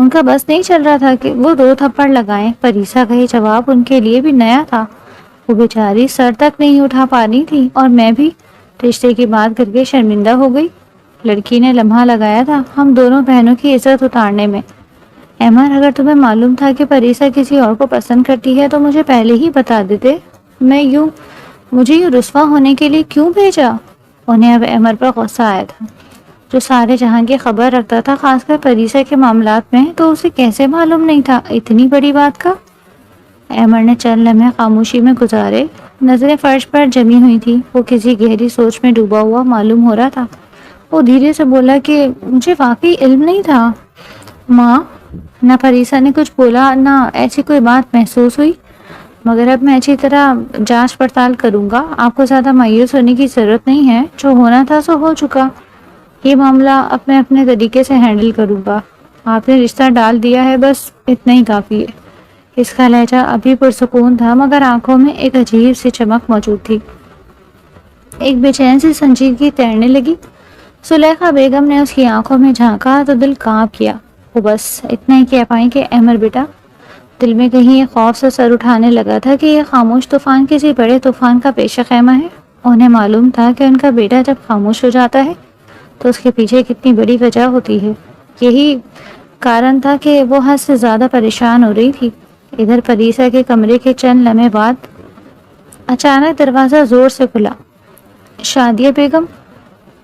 ان کا بس نہیں چل رہا تھا کہ وہ 2 تھپڑ لگائیں۔ پریسا کا یہ جواب ان کے لیے بھی نیا تھا۔ وہ بیچاری سر تک نہیں اٹھا پا رہی تھی اور میں بھی رشتے کی بات کر کے شرمندہ ہو گئی۔ لڑکی نے لمحہ لگایا تھا ہم دونوں بہنوں کی عزت اتارنے میں۔ ایمر، اگر تمہیں معلوم تھا کہ پریسا کسی اور کو پسند کرتی ہے تو مجھے پہلے ہی بتا دیتے۔ مجھے یوں رسوا ہونے کے لیے کیوں بھیجا؟ انہیں اب ایمر پر غصہ آیا تھا، جو سارے جہاں کی خبر رکھتا تھا، خاص کر پریسا کے معاملات میں، تو اسے کیسے معلوم نہیں تھا اتنی بڑی بات کا؟ ایمر نے چند لمحے خاموشی میں گزارے، نظریں فرش پر جمی ہوئی تھی۔ وہ کسی گہری سوچ میں ڈوبا ہوا معلوم ہو رہا تھا۔ وہ دھیرے سے بولا کہ مجھے واقعی علم نہیں تھا ماں۔ نہ پریسا نے کچھ بولا، نہ ایسی کوئی بات محسوس ہوئی، مگر اب میں اچھی طرح جانچ پڑتال کروں گا۔ آپ کو زیادہ مایوس ہونے کی ضرورت نہیں ہے، جو ہونا تھا سو ہو چکا۔ یہ معاملہ اب میں اپنے طریقے سے ہینڈل کروں گا۔ آپ نے رشتہ ڈال دیا ہے، بس اتنا ہی کافی ہے۔ اس کا لہجہ ابھی پرسکون تھا، مگر آنکھوں میں ایک عجیب سی چمک موجود تھی۔ ایک بے چین سی سنجیدگی تیرنے لگی۔ زلیخا بیگم نے اس کی آنکھوں میں جھانکا تو دل کانپ گیا۔ وہ بس اتنا ہی کہہ پائیں کہ ایمر بیٹا، دل میں کہیں یہ خوف سے سر اٹھانے لگا تھا کہ یہ خاموش طوفان کسی بڑے طوفان کا پیش خیمہ ہے۔ انہیں معلوم تھا کہ ان کا بیٹا جب خاموش ہو جاتا ہے تو اس کے پیچھے کتنی بڑی وجہ ہوتی ہے۔ یہی کارن تھا کہ وہ حد سے زیادہ پریشان ہو رہی تھی۔ ادھر پریسا کے کمرے کے چند لمحے بعد اچانک دروازہ زور سے کھلا۔ شادیہ بیگم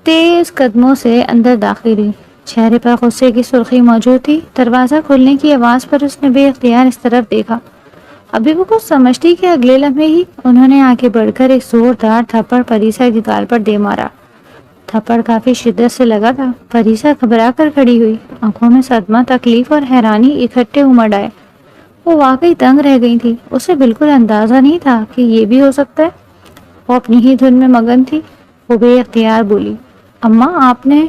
تیز قدموں سے اندر داخل ہوئی۔ چہرے پر غصے کی سرخی موجود تھی۔ دروازہ کھلنے کی آواز پر اس نے بے اختیار اس طرف دیکھا۔ ابھی وہ کچھ سمجھتی کہ اگلے لمحے ہی انہوں نے آگے بڑھ کر ایک زوردار تھپڑ پریسا کی گال پر دے مارا۔ تھپڑ کافی شدت سے لگا تھا۔ پریسا گھبرا کر کھڑی ہوئی، آنکھوں میں صدمہ، تکلیف اور حیرانی اکٹھے امڑ آئے۔ وہ واقعی دنگ رہ گئی تھی۔ اسے بالکل اندازہ نہیں تھا کہ یہ بھی ہو سکتا ہے۔ وہ اپنی ہی دھن میں مگن تھی۔ وہ بے اختیار بولی، اماں آپ نے…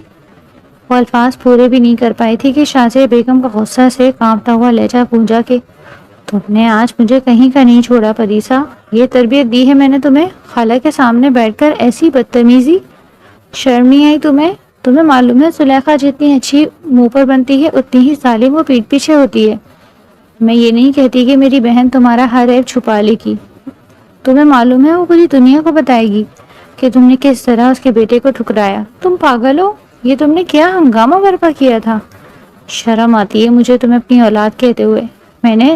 وہ الفاظ پورے بھی نہیں کر پائی تھی کہ شازیہ بیگم کا غصہ سے کانپتا ہوا لہجہ گونجا کہ تم نے آج مجھے کہیں کا نہیں چھوڑا پریسا۔ یہ تربیت دی ہے میں نے تمہیں؟ خالہ کے سامنے بیٹھ کر ایسی بدتمیزی! شرم نہیں آئی تمہیں؟ تمہیں معلوم ہے زلیخا جتنی اچھی منہ پر بنتی ہے اتنی ہی ظالم وہ پیٹھ پیچھے ہوتی ہے۔ میں یہ نہیں کہتی کہ میری بہن تمہارا ہر عیب چھپا لے گی۔ تمہیں معلوم ہے وہ پوری دنیا کو بتائے گی کہ تم نے کس طرح اس کے بیٹے کو ٹھکرایا۔ تم پاگل ہو؟ یہ تم نے کیا ہنگامہ برپا کیا تھا؟ شرم آتی ہے مجھے تمہیں اپنی اولاد کہتے ہوئے۔ میں نے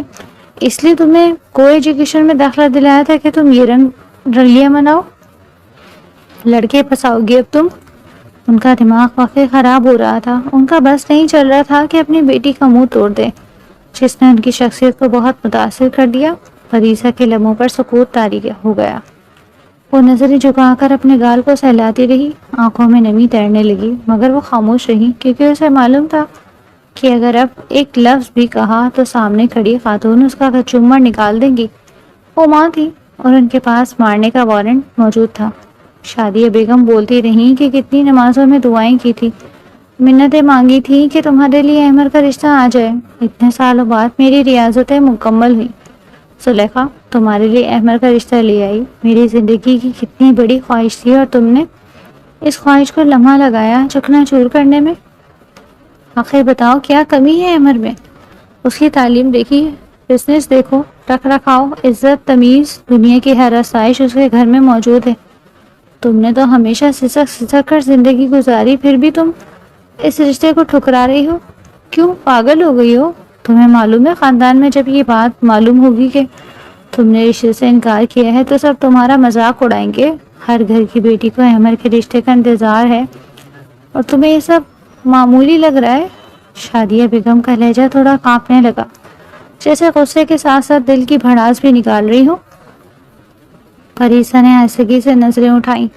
اس لیے تمہیں کو ایجوکیشن میں داخلہ دلایا تھا کہ تم یہ رنگلیاں مناؤ، لڑکے پساؤ گی اب تم۔ ان کا دماغ واقعی خراب ہو رہا تھا۔ ان کا بس نہیں چل رہا تھا کہ اپنی بیٹی کا منہ توڑ دے، جس نے ان کی شخصیت کو بہت متاثر کر دیا۔ پریسا کے لبوں پر سکوت طاری ہو گیا۔ وہ نظریں جھکا کر اپنے گال کو سہلاتی رہی، آنکھوں میں نمی تیرنے لگی، مگر وہ خاموش رہی کیونکہ اسے معلوم تھا کہ اگر اب ایک لفظ بھی کہا تو سامنے کھڑی خاتون اس کا کچومر نکال دیں گی۔ وہ ماں تھی اور ان کے پاس مارنے کا وارنٹ موجود تھا۔ شادیہ بیگم بولتی رہیں کہ کتنی نمازوں میں دعائیں کی تھی، منتیں مانگی تھی کہ تمہارے لیے ایمر کا رشتہ آ جائے۔ اتنے سالوں بعد میری ریاضتیں مکمل ہوئی۔ زلیخا تمہارے لیے ایمر کا رشتہ لے آئی۔ میری زندگی کی کتنی بڑی خواہش تھی اور تم نے اس خواہش کو لمحہ لگایا چکنا چور کرنے میں۔ آخر بتاؤ کیا کمی ہے ایمر میں؟ اس کی تعلیم دیکھی ہے، بزنس دیکھو، رکھ رکھاؤ، عزت، تمیز، دنیا کی ہر آسائش اس کے گھر میں موجود ہے۔ تم نے تو ہمیشہ سسک سسک کر زندگی گزاری، پھر بھی تم اس رشتے کو ٹھکرا رہی ہو۔ کیوں پاگل ہو گئی ہو؟ تمہیں معلوم ہے خاندان میں جب یہ بات معلوم ہوگی کہ تم نے رشتے سے انکار کیا ہے تو سب تمہارا مذاق اڑائیں گے۔ ہر گھر کی بیٹی کو ایمر کے رشتے کا انتظار ہے اور تمہیں یہ سب معمولی لگ رہا ہے۔ شادیہ بیگم کا لہجہ تھوڑا کانپنے لگا، جیسے غصے کے ساتھ ساتھ دل کی بھڑاس بھی نکال رہی ہو۔ پریسا نے آہستگی سے نظریں اٹھائیں،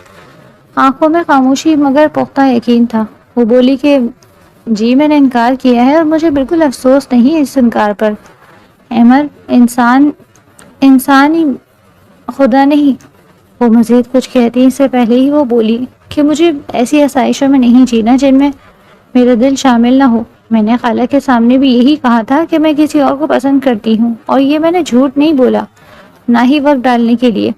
آنکھوں میں خاموشی مگر پختہ یقین تھا۔ وہ بولی کہ جی میں نے انکار کیا ہے اور مجھے بالکل افسوس نہیں اس انکار پر۔ ایمر انسان ہی، خدا نہیں۔ وہ مزید کچھ کہتی اس سے پہلے ہی وہ بولی کہ مجھے ایسی آسائشوں میں نہیں جینا جن میں میرا دل شامل نہ ہو۔ میں نے خالہ کے سامنے بھی یہی کہا تھا کہ میں کسی اور کو پسند کرتی ہوں، اور یہ میں نے جھوٹ نہیں بولا، نہ ہی وقت ڈالنے کے لیے۔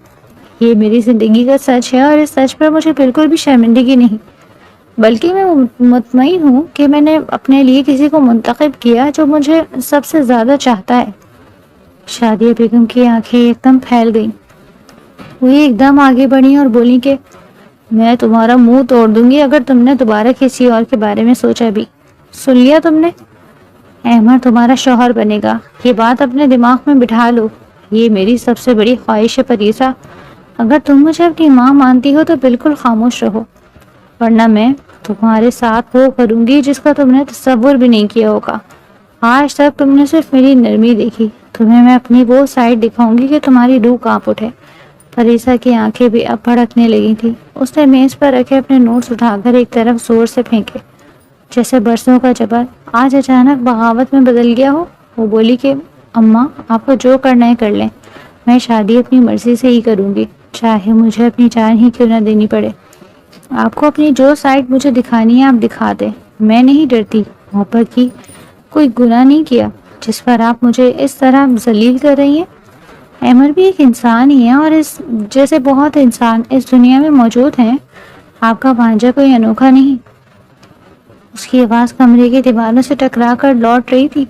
یہ میری زندگی کا سچ ہے اور اس سچ پر مجھے بالکل بھی شرمندگی نہیں۔ بلکہ میں مطمئن ہوں کہ میں نے اپنے لیے کسی کو منتخب کیا جو مجھے سب سے زیادہ چاہتا ہے۔ شادیہ بیگم کی آنکھیں ایک دم پھیل گئیں۔ وہ ایک دم آگے بڑھی اور بولی کہ میں تمہارا منہ توڑ دوں گی اگر تم نے دوبارہ کسی اور کے بارے میں سوچا بھی۔ سن لیا تم نے؟ احمد تمہارا شوہر بنے گا، یہ بات اپنے دماغ میں بٹھا لو۔ یہ میری سب سے بڑی خواہش ہے پریسا۔ اگر تم مجھے اپنی ماں مانتی ہو تو بالکل خاموش رہو، ورنہ میں تمہارے ساتھ وہ کروں گی جس کا تم نے تصور بھی نہیں کیا ہوگا۔ آج تک تم نے صرف میری نرمی دیکھی، تمہیں میں اپنی وہ سائڈ دکھاؤں گی کہ تمہاری روح کانپ اٹھے۔ پریسا کی آنکھیں بھی اب بھڑکنے لگی تھی۔ اس نے میز پر رکھے اپنے نوٹس اٹھا کر ایک طرف زور سے پھینکے، جیسے برسوں کا جبر آج اچانک بغاوت میں بدل گیا ہو۔ وہ بولی کہ اماں، آپ کو جو کرنا ہے کر لیں، میں شادی اپنی مرضی سے ہی کروں گی، چاہے مجھے اپنی جان ہی کیوں نہ دینی پڑے۔ آپ کو اپنی جو سائڈ مجھے دکھانی ہے آپ دکھا دیں، میں نہیں ڈرتی۔ محبت کی کوئی گناہ نہیں کیا جس پر آپ مجھے اس طرح ذلیل کر رہی ہیں۔ احمد بھی ایک انسان ہی ہے اور اس جیسے بہت انسان اس دنیا میں موجود ہیں، آپ کا بھانجا کوئی انوکھا نہیں۔ اس کی آواز کمرے کی دیواروں سے ٹکرا کر لوٹ رہی تھی۔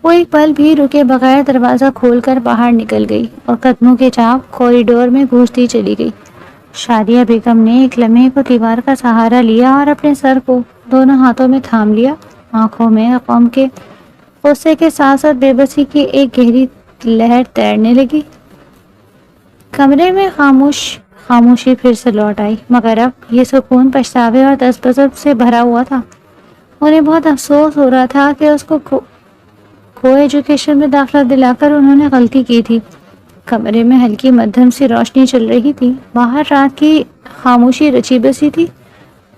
وہ ایک پل بھی رکے بغیر دروازہ کھول کر باہر نکل گئی اور قدموں کے چاپ کوریڈور میں گونجتی چلی گئی۔ شادیہ بیگم نے ایک لمحے کو دیوار کا سہارا لیا اور اپنے سر کو دونوں ہاتھوں میں تھام لیا۔ آنکھوں میں قوم کے غصے کے ساتھ ساتھ بے بسی کی ایک گہری لہر تیرنے لگی۔ کمرے میں خاموشی پھر سے لوٹ آئی، مگر اب یہ سکون پچھتاوے اور تذبذب سے بھرا ہوا تھا۔ انہیں بہت افسوس ہو رہا تھا کہ اس کو ایجوکیشن میں داخلہ دلا کر انہوں نے غلطی کی تھی۔ کمرے میں ہلکی مدھم سی روشنی چل رہی تھی، باہر رات کی خاموشی رچی بسی تھی،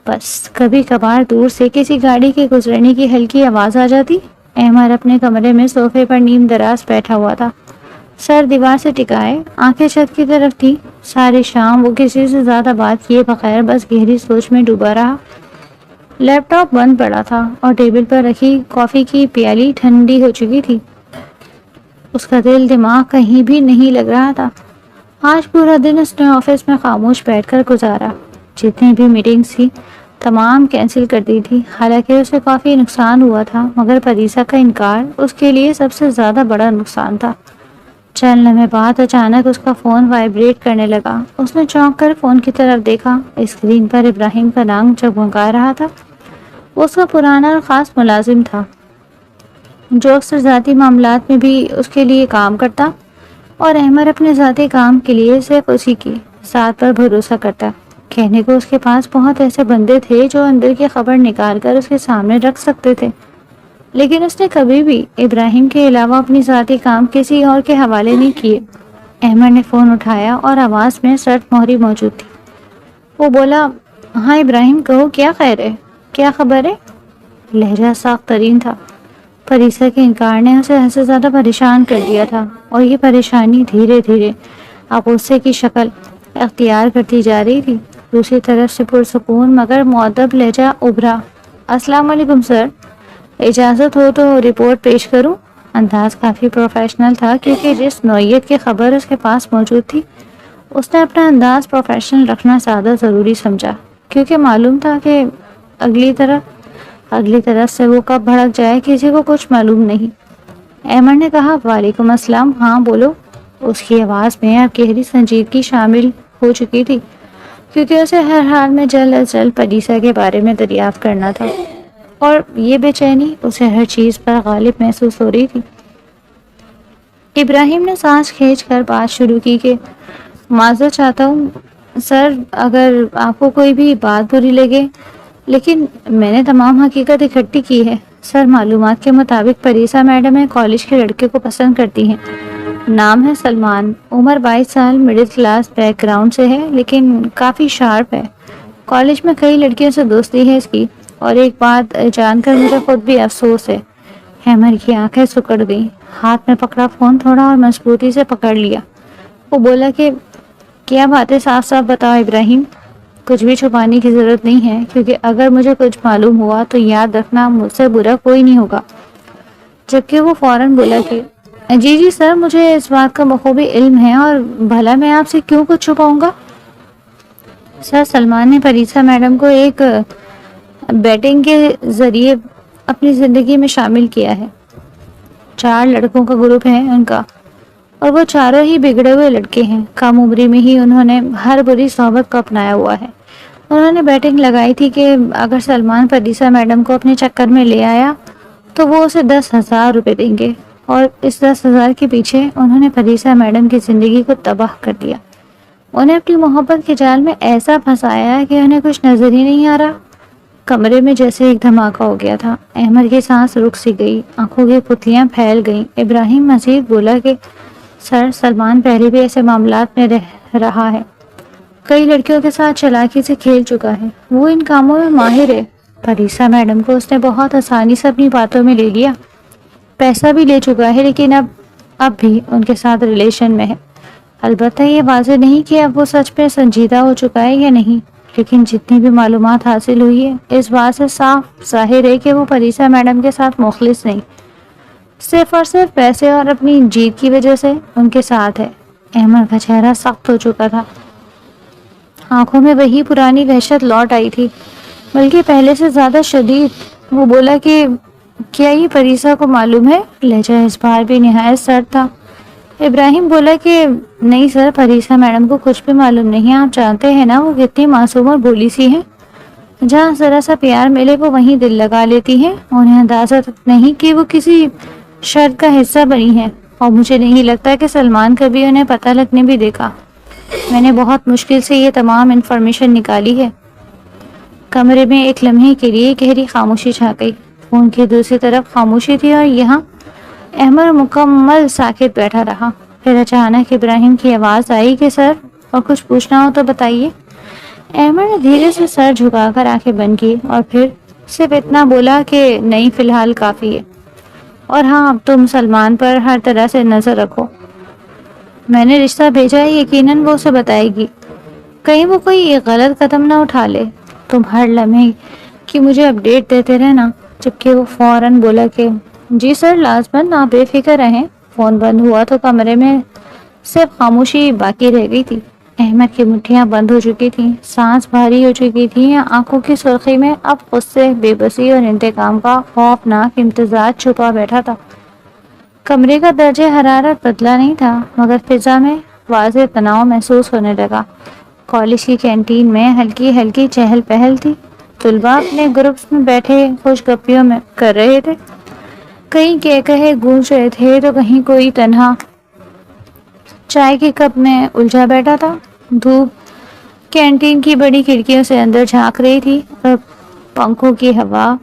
بس کبھی کبھار دور سے کسی گاڑی کے گزرنے کی ہلکی آواز آ جاتی۔ احمد اپنے کمرے میں صوفے پر نیم دراز بیٹھا ہوا تھا، سر دیوار سے ٹکائے، آنکھیں چھت کی طرف تھی۔ ساری شام وہ کسی سے زیادہ بات کیے بغیر بس گہری سوچ میں ڈوبا رہا۔ لیپ ٹاپ بند پڑا تھا اور ٹیبل پر رکھی کافی کی پیالی ٹھنڈی ہو چکی تھی۔ اس کا دل دماغ کہیں بھی نہیں لگ رہا تھا۔ آج پورا دن اس نے آفس میں خاموش بیٹھ کر گزارا، جتنی بھی میٹنگز تھی تمام کینسل کر دی تھی۔ حالانکہ اسے کافی نقصان ہوا تھا، مگر پریسا کا انکار اس کے لیے سب سے زیادہ بڑا نقصان تھا۔ چند لمحے بعد اچانک اس کا فون وائبریٹ کرنے لگا۔ اس نے چونک کر فون کی طرف دیکھا، اسکرین پر ابراہیم کا نام جگمگا رہا تھا۔ وہ اس کا پرانا اور خاص ملازم تھا جو اکثر ذاتی معاملات میں بھی اس کے لیے کام کرتا، اور احمد اپنے ذاتی کام کے لیے صرف اسی کی ذات پر بھروسہ کرتا۔ کہنے کو اس کے پاس بہت ایسے بندے تھے جو اندر کی خبر نکال کر اس کے سامنے رکھ سکتے تھے، لیکن اس نے کبھی بھی ابراہیم کے علاوہ اپنی ذاتی کام کسی اور کے حوالے نہیں کیے۔ احمد نے فون اٹھایا اور آواز میں سرد مہری موجود تھی۔ وہ بولا، ہاں ابراہیم، کہو کیا خیر ہے، کیا خبر ہے؟ لہجہ سخت ترین تھا۔ پریسا کے انکار نے اسے حد سے زیادہ پریشان کر دیا تھا، اور یہ پریشانی دھیرے دھیرے اب غصے کی شکل اختیار کرتی جا رہی تھی۔ دوسری طرف سے پرسکون مگر مؤدب لہجہ ابھرا۔ السلام علیکم سر، اجازت ہو تو رپورٹ پیش کروں؟ انداز کافی پروفیشنل تھا، کیونکہ جس نوعیت کی خبر اس کے پاس موجود تھی اس نے اپنا انداز پروفیشنل رکھنا زیادہ ضروری سمجھا، کیونکہ معلوم تھا کہ اگلی طرف سے وہ کب بھڑک جائے کسی کو کچھ معلوم نہیں۔ احمد نے کہا، وعلیکم السلام، ہاں بولو۔ اس کی آواز میں اب گہری سنجیدگی شامل ہو چکی تھی، کیونکہ اسے ہر حال میں جلد از جلد پریسا کے بارے میں دریافت کرنا تھا، اور یہ بے چینی اسے ہر چیز پر غالب محسوس ہو رہی تھی۔ ابراہیم نے سانس کھینچ کر بات شروع کی کہ معذرت چاہتا ہوں سر اگر آپ کو کوئی بھی بات بری لگے، لیکن میں نے تمام حقیقت اکٹھی کی ہے۔ سر، معلومات کے مطابق پریسا میڈم ایک کالج کے لڑکے کو پسند کرتی ہیں، نام ہے سلمان، عمر 22 سال، مڈل کلاس بیک گراؤنڈ سے ہے، لیکن کافی شارپ ہے۔ کالج میں کئی لڑکیوں سے دوستی ہے اس کی، اور ایک بات جان کر مجھے خود بھی افسوس ہے۔ احمد کی آنکھیں سکڑ گئیں، ہاتھ میں پکڑا فون تھوڑا اور مضبوطی سے پکڑ لیا۔ وہ بولا کہ کیا باتیں صاف صاف بتاؤ ابراہیم، کچھ بھی چھپانے کی ضرورت نہیں ہے، کیونکہ اگر مجھے کچھ معلوم ہوا تو یاد رکھنا مجھ سے برا کوئی نہیں ہوگا۔ جبکہ وہ فوراً بولا کہ جی سر، مجھے اس بات کا بخوبی علم ہے، اور بھلا میں آپ سے کیوں کچھ چھپاؤں گا؟ سر، سلمان نے پریسا میڈم کو ایک بیٹنگ کے ذریعے اپنی زندگی میں شامل کیا ہے۔ 4 لڑکوں کا گروپ ہے ان کا، اور وہ چاروں ہی بگڑے ہوئے لڑکے ہیں۔ کم عمری میں ہی انہوں نے ہر بری صحبت کو اپنایا ہوا ہے۔ انہوں نے بیٹنگ لگائی تھی کہ اگر سلمان پریسا میڈم کو اپنے چکر میں لے آیا تو وہ اسے 10,000 روپے دیں گے، اور اس 10,000 کے پیچھے انہوں نے پریسا میڈم کی زندگی کو تباہ کر دیا۔ انہیں اپنی محبت کے جال میں ایسا پھنسایا کہ انہیں کچھ نظر ہی نہیں آ رہا۔ کمرے میں جیسے ایک دھماکہ ہو گیا تھا۔ احمد کی سانس رک سی گئی، آنکھوں کی پتلیاں پھیل گئیں۔ ابراہیم مزید بولا کہ سر، سلمان پہلے بھی ایسے معاملات میں رہا ہے، کئی لڑکیوں کے ساتھ چالاکی سے کھیل چکا ہے، وہ ان کاموں میں ماہر ہے۔ پریسا میڈم کو اس نے بہت آسانی سے اپنی باتوں میں لے لیا، پیسہ بھی لے چکا ہے، لیکن اب بھی ان کے ساتھ ریلیشن میں ہے۔ البتہ یہ واضح نہیں کہ اب وہ سچ میں سنجیدہ ہو چکا ہے یا نہیں، لیکن جتنی بھی معلومات حاصل ہوئی ہے اس بات سے صاف ظاہر ہے کہ وہ پریسا میڈم کے ساتھ مخلص نہیں، صرف اور صرف پیسے اور اپنی جیت کی وجہ سے ان کے ساتھ ہے۔ احمد کا چہرہ سخت ہو چکا تھا، آنکھوں میں وہی پرانی وحشت لوٹ آئی تھی، بلکہ پہلے سے زیادہ شدید۔ وہ بولا کہ کیا یہ پریسا کو معلوم ہے؟ لہجہ اس بار بھی نہایت سرد تھا۔ ابراہیم بولا کہ نہیں سر، پریسا میڈم کو کچھ بھی معلوم نہیں، آپ جانتے ہیں نا وہ کتنی معصوم اور بھولی سی ہیں، جہاں ذرا سا پیار ملے وہ وہیں دل لگا لیتی ہیں، انہیں اندازہ تک نہیں کہ وہ کسی شرط کا حصہ بنی ہے، اور مجھے نہیں لگتا کہ سلمان کبھی انہیں پتہ لگنے بھی دیکھا۔ میں نے بہت مشکل سے یہ تمام انفارمیشن نکالی ہے۔ کمرے میں ایک لمحے کے لیے گہری خاموشی چھا گئی، فون کی دوسری طرف خاموشی تھی، اور یہاں احمد مکمل ساکت بیٹھا رہا۔ پھر اچانک ابراہیم کی آواز آئی کہ سر، اور کچھ پوچھنا ہو تو بتائیے۔ احمد نے دھیرے سے سر جھکا کر آنکھیں بند کی، اور پھر صرف اتنا بولا کہ نہیں، فی الحال کافی ہے، اور ہاں اب تم سلمان پر ہر طرح سے نظر رکھو، میں نے رشتہ بھیجا ہے، یقیناً وہ اسے بتائے گی، کہیں وہ کوئی غلط قدم نہ اٹھا لے، تم ہر لمحے کی مجھے اپڈیٹ دیتے رہنا۔ جبکہ وہ فوراً بولا کہ جی سر، لازماً، آپ بے فکر رہیں۔ فون بند ہوا تو کمرے میں صرف خاموشی باقی رہ گئی تھی۔ احمد کی مٹھیاں بند ہو چکی تھیں، سانس بھاری ہو چکی تھی، آنکھوں کی سرخی میں اب غصے، بے بسی اور انتقام کا خوفناک امتزاج چھپا بیٹھا تھا۔ کمرے کا درجہ حرارت بدلا نہیں تھا، مگر فضا میں واضح تناؤ محسوس ہونے لگا۔ کالج کی کینٹین میں ہلکی ہلکی چہل پہل تھی، طلباء اپنے گروپس میں بیٹھے خوش گپیوں میں کر رہے تھے، کہیں کہے گونج رہے تھے تو کہیں کوئی تنہا چائے کے کپ میں الجھا بیٹھا تھا۔ دھوپ کینٹین کی بڑی کھڑکیوں سے اندر جھانک رہی تھی، اور پنکھوں کی ہوا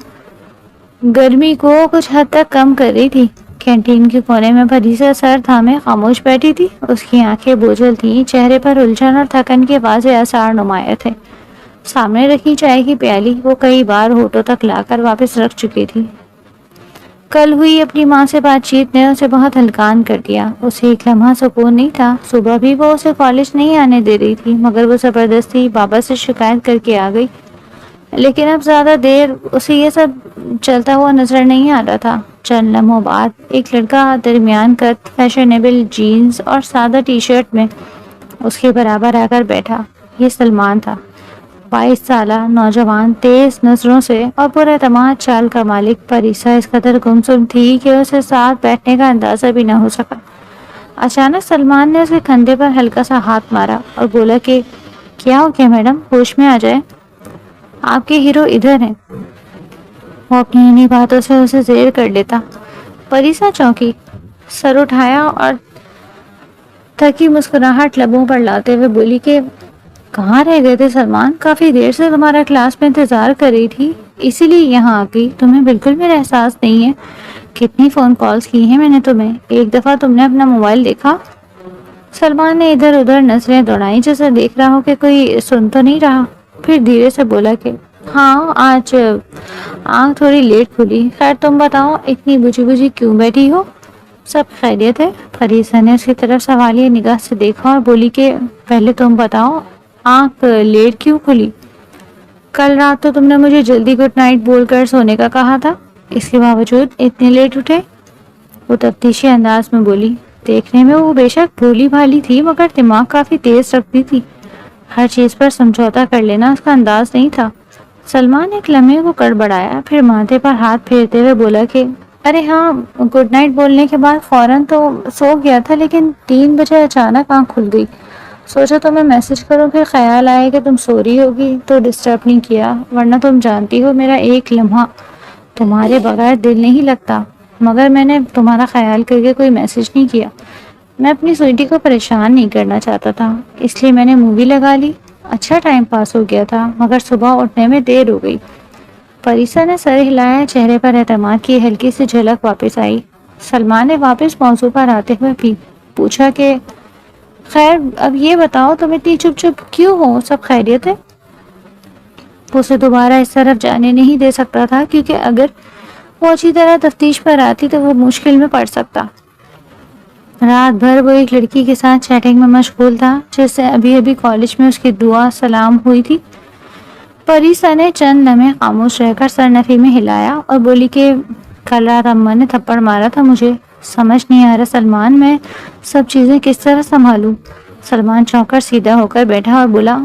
گرمی کو کچھ حد تک کم کر رہی تھی۔ کینٹین کے کونے میں پریسا سر تھامے خاموش بیٹھی تھی، اس کی آنکھیں بوجھل تھیں، چہرے پر الجھن اور تھکن کے واضح آثار نمایاں تھے۔ سامنے رکھی چائے کی پیالی وہ کئی بار ہونٹوں تک لا کر واپس رکھ چکی تھی۔ کل ہوئی اپنی ماں سے بات چیت نے اسے بہت ہلکان کر دیا۔ اسے ایک لمحہ سکون نہیں تھا۔ صبح بھی وہ اسے کالج نہیں آنے دے رہی تھی، مگر وہ زبردستی بابا سے شکایت کر کے آ گئی، لیکن اب زیادہ دیر اسے یہ سب چلتا ہوا نظر نہیں آ رہا تھا۔ چند لمحوں بعد ایک لڑکا درمیان قد، فیشنیبل جینز اور سادہ ٹی شرٹ میں اس کے برابر آ کر بیٹھا۔ یہ سلمان تھا، 22 سالہ نوجوان، تیز نظروں سے اور پورے اعتماد چال کا مالک۔ پریسا اس قدر گمسم تھی کہ اسے ساتھ بیٹھنے کا اندازہ بھی نہ ہو سکا۔ اچانک سلمان نے اس کے کندھے پر ہلکا سا ہاتھ مارا اور بولا کہ کیا ہو گیا میڈم، ہوش میں آ جائے، آپ کے ہیرو ادھر ہیں۔ وہ اپنی انہی باتوں سے اسے زیر کر لیتا۔ پریسا چونکی، سر اٹھایا اور تھکی مسکراہٹ لبوں پر لاتے ہوئے بولی کہ کہاں رہ گئے تھے سلمان، کافی دیر سے تمہارا کلاس میں انتظار کر رہی تھی، اسی لیے یہاں آ گئی۔ تمہیں بالکل میرا احساس نہیں ہے؟ کتنی فون کالز کی ہیں میں نے تمہیں، ایک دفعہ تم نے اپنا موبائل دیکھا؟ سلمان نے ادھر ادھر نظریں دوڑائیں، جیسے دیکھ رہا ہو کہ کوئی سن تو نہیں رہا۔ پھر دھیرے سے بولا کہ ہاں، آج آنکھ تھوڑی لیٹ کھلی۔ خیر تم بتاؤ، اتنی بجھی بجھی کیوں بیٹھی ہو؟ سب خیریت ہے؟ فریسا نے اس کی طرف سوالیہ نگاہ سے دیکھا اور بولی کہ پہلے تم بتاؤ، آنکھ لیٹ کیوں کھلی؟ کل رات تو تم نے مجھے جلدی گڈ نائٹ بول کر سونے کا کہا تھا، اس کے باوجود اتنے لیٹ اٹھے؟ وہ تفتیشی انداز میں بولی۔ دیکھنے میں وہ بے شک بھولی بھالی تھی، مگر دماغ کافی تیز رکھتی تھی، ہر چیز پر سمجھوتا کر لینا اس کا انداز نہیں تھا۔ سلمان ایک لمحے کو کڑبڑایا، پھر ماتھے پر ہاتھ پھیرتے ہوئے بولا کہ ارے ہاں، گڈ نائٹ بولنے کے بعد فوراً تو سو گیا تھا، لیکن 3 بجے اچانک آنکھ کھل گئی۔ سوچا تمہیں میسج کروں، پھر خیال آیا کہ تم سو رہی ہوگی تو ڈسٹرب نہیں کیا، ورنہ تم جانتی ہو میرا ایک لمحہ تمہارے بغیر دل نہیں لگتا۔ مگر میں نے تمہارا خیال کر کے کوئی میسج نہیں کیا، میں اپنی سویٹی کو پریشان نہیں کرنا چاہتا تھا، اس لیے میں نے مووی لگا لی۔ اچھا ٹائم پاس ہو گیا تھا، مگر صبح اٹھنے میں دیر ہو گئی۔ پریسا نے سر ہلایا، چہرے پر اعتماد کی ہلکی سی جھلک واپس آئی۔ سلمان نے واپس موضوع پر آتے ہوئے پوچھا کہ خیر اب یہ بتاؤ تم اتنی چپ چپ کیوں ہو، سب خیریت ہے؟ وہ اسے دوبارہ اس طرف جانے نہیں دے سکتا تھا، کیونکہ اگر وہ اچھی طرح تفتیش پر آتی تو وہ مشکل میں پڑ سکتا۔ رات بھر وہ ایک لڑکی کے ساتھ چیٹنگ میں مشغول تھا، جس سے ابھی ابھی کالج میں اس کی دعا سلام ہوئی تھی۔ پریسا نے چند لمحے خاموش رہ کر سر نفی میں ہلایا اور بولی کہ کل رات اماں نے تھپڑ مارا تھا، مجھے سمجھ نہیں آ رہا سلمان، میں سب چیزیں کس طرح سنبھالوں؟ سلمان چونک کر سیدھا ہو کر بیٹھا اور بولا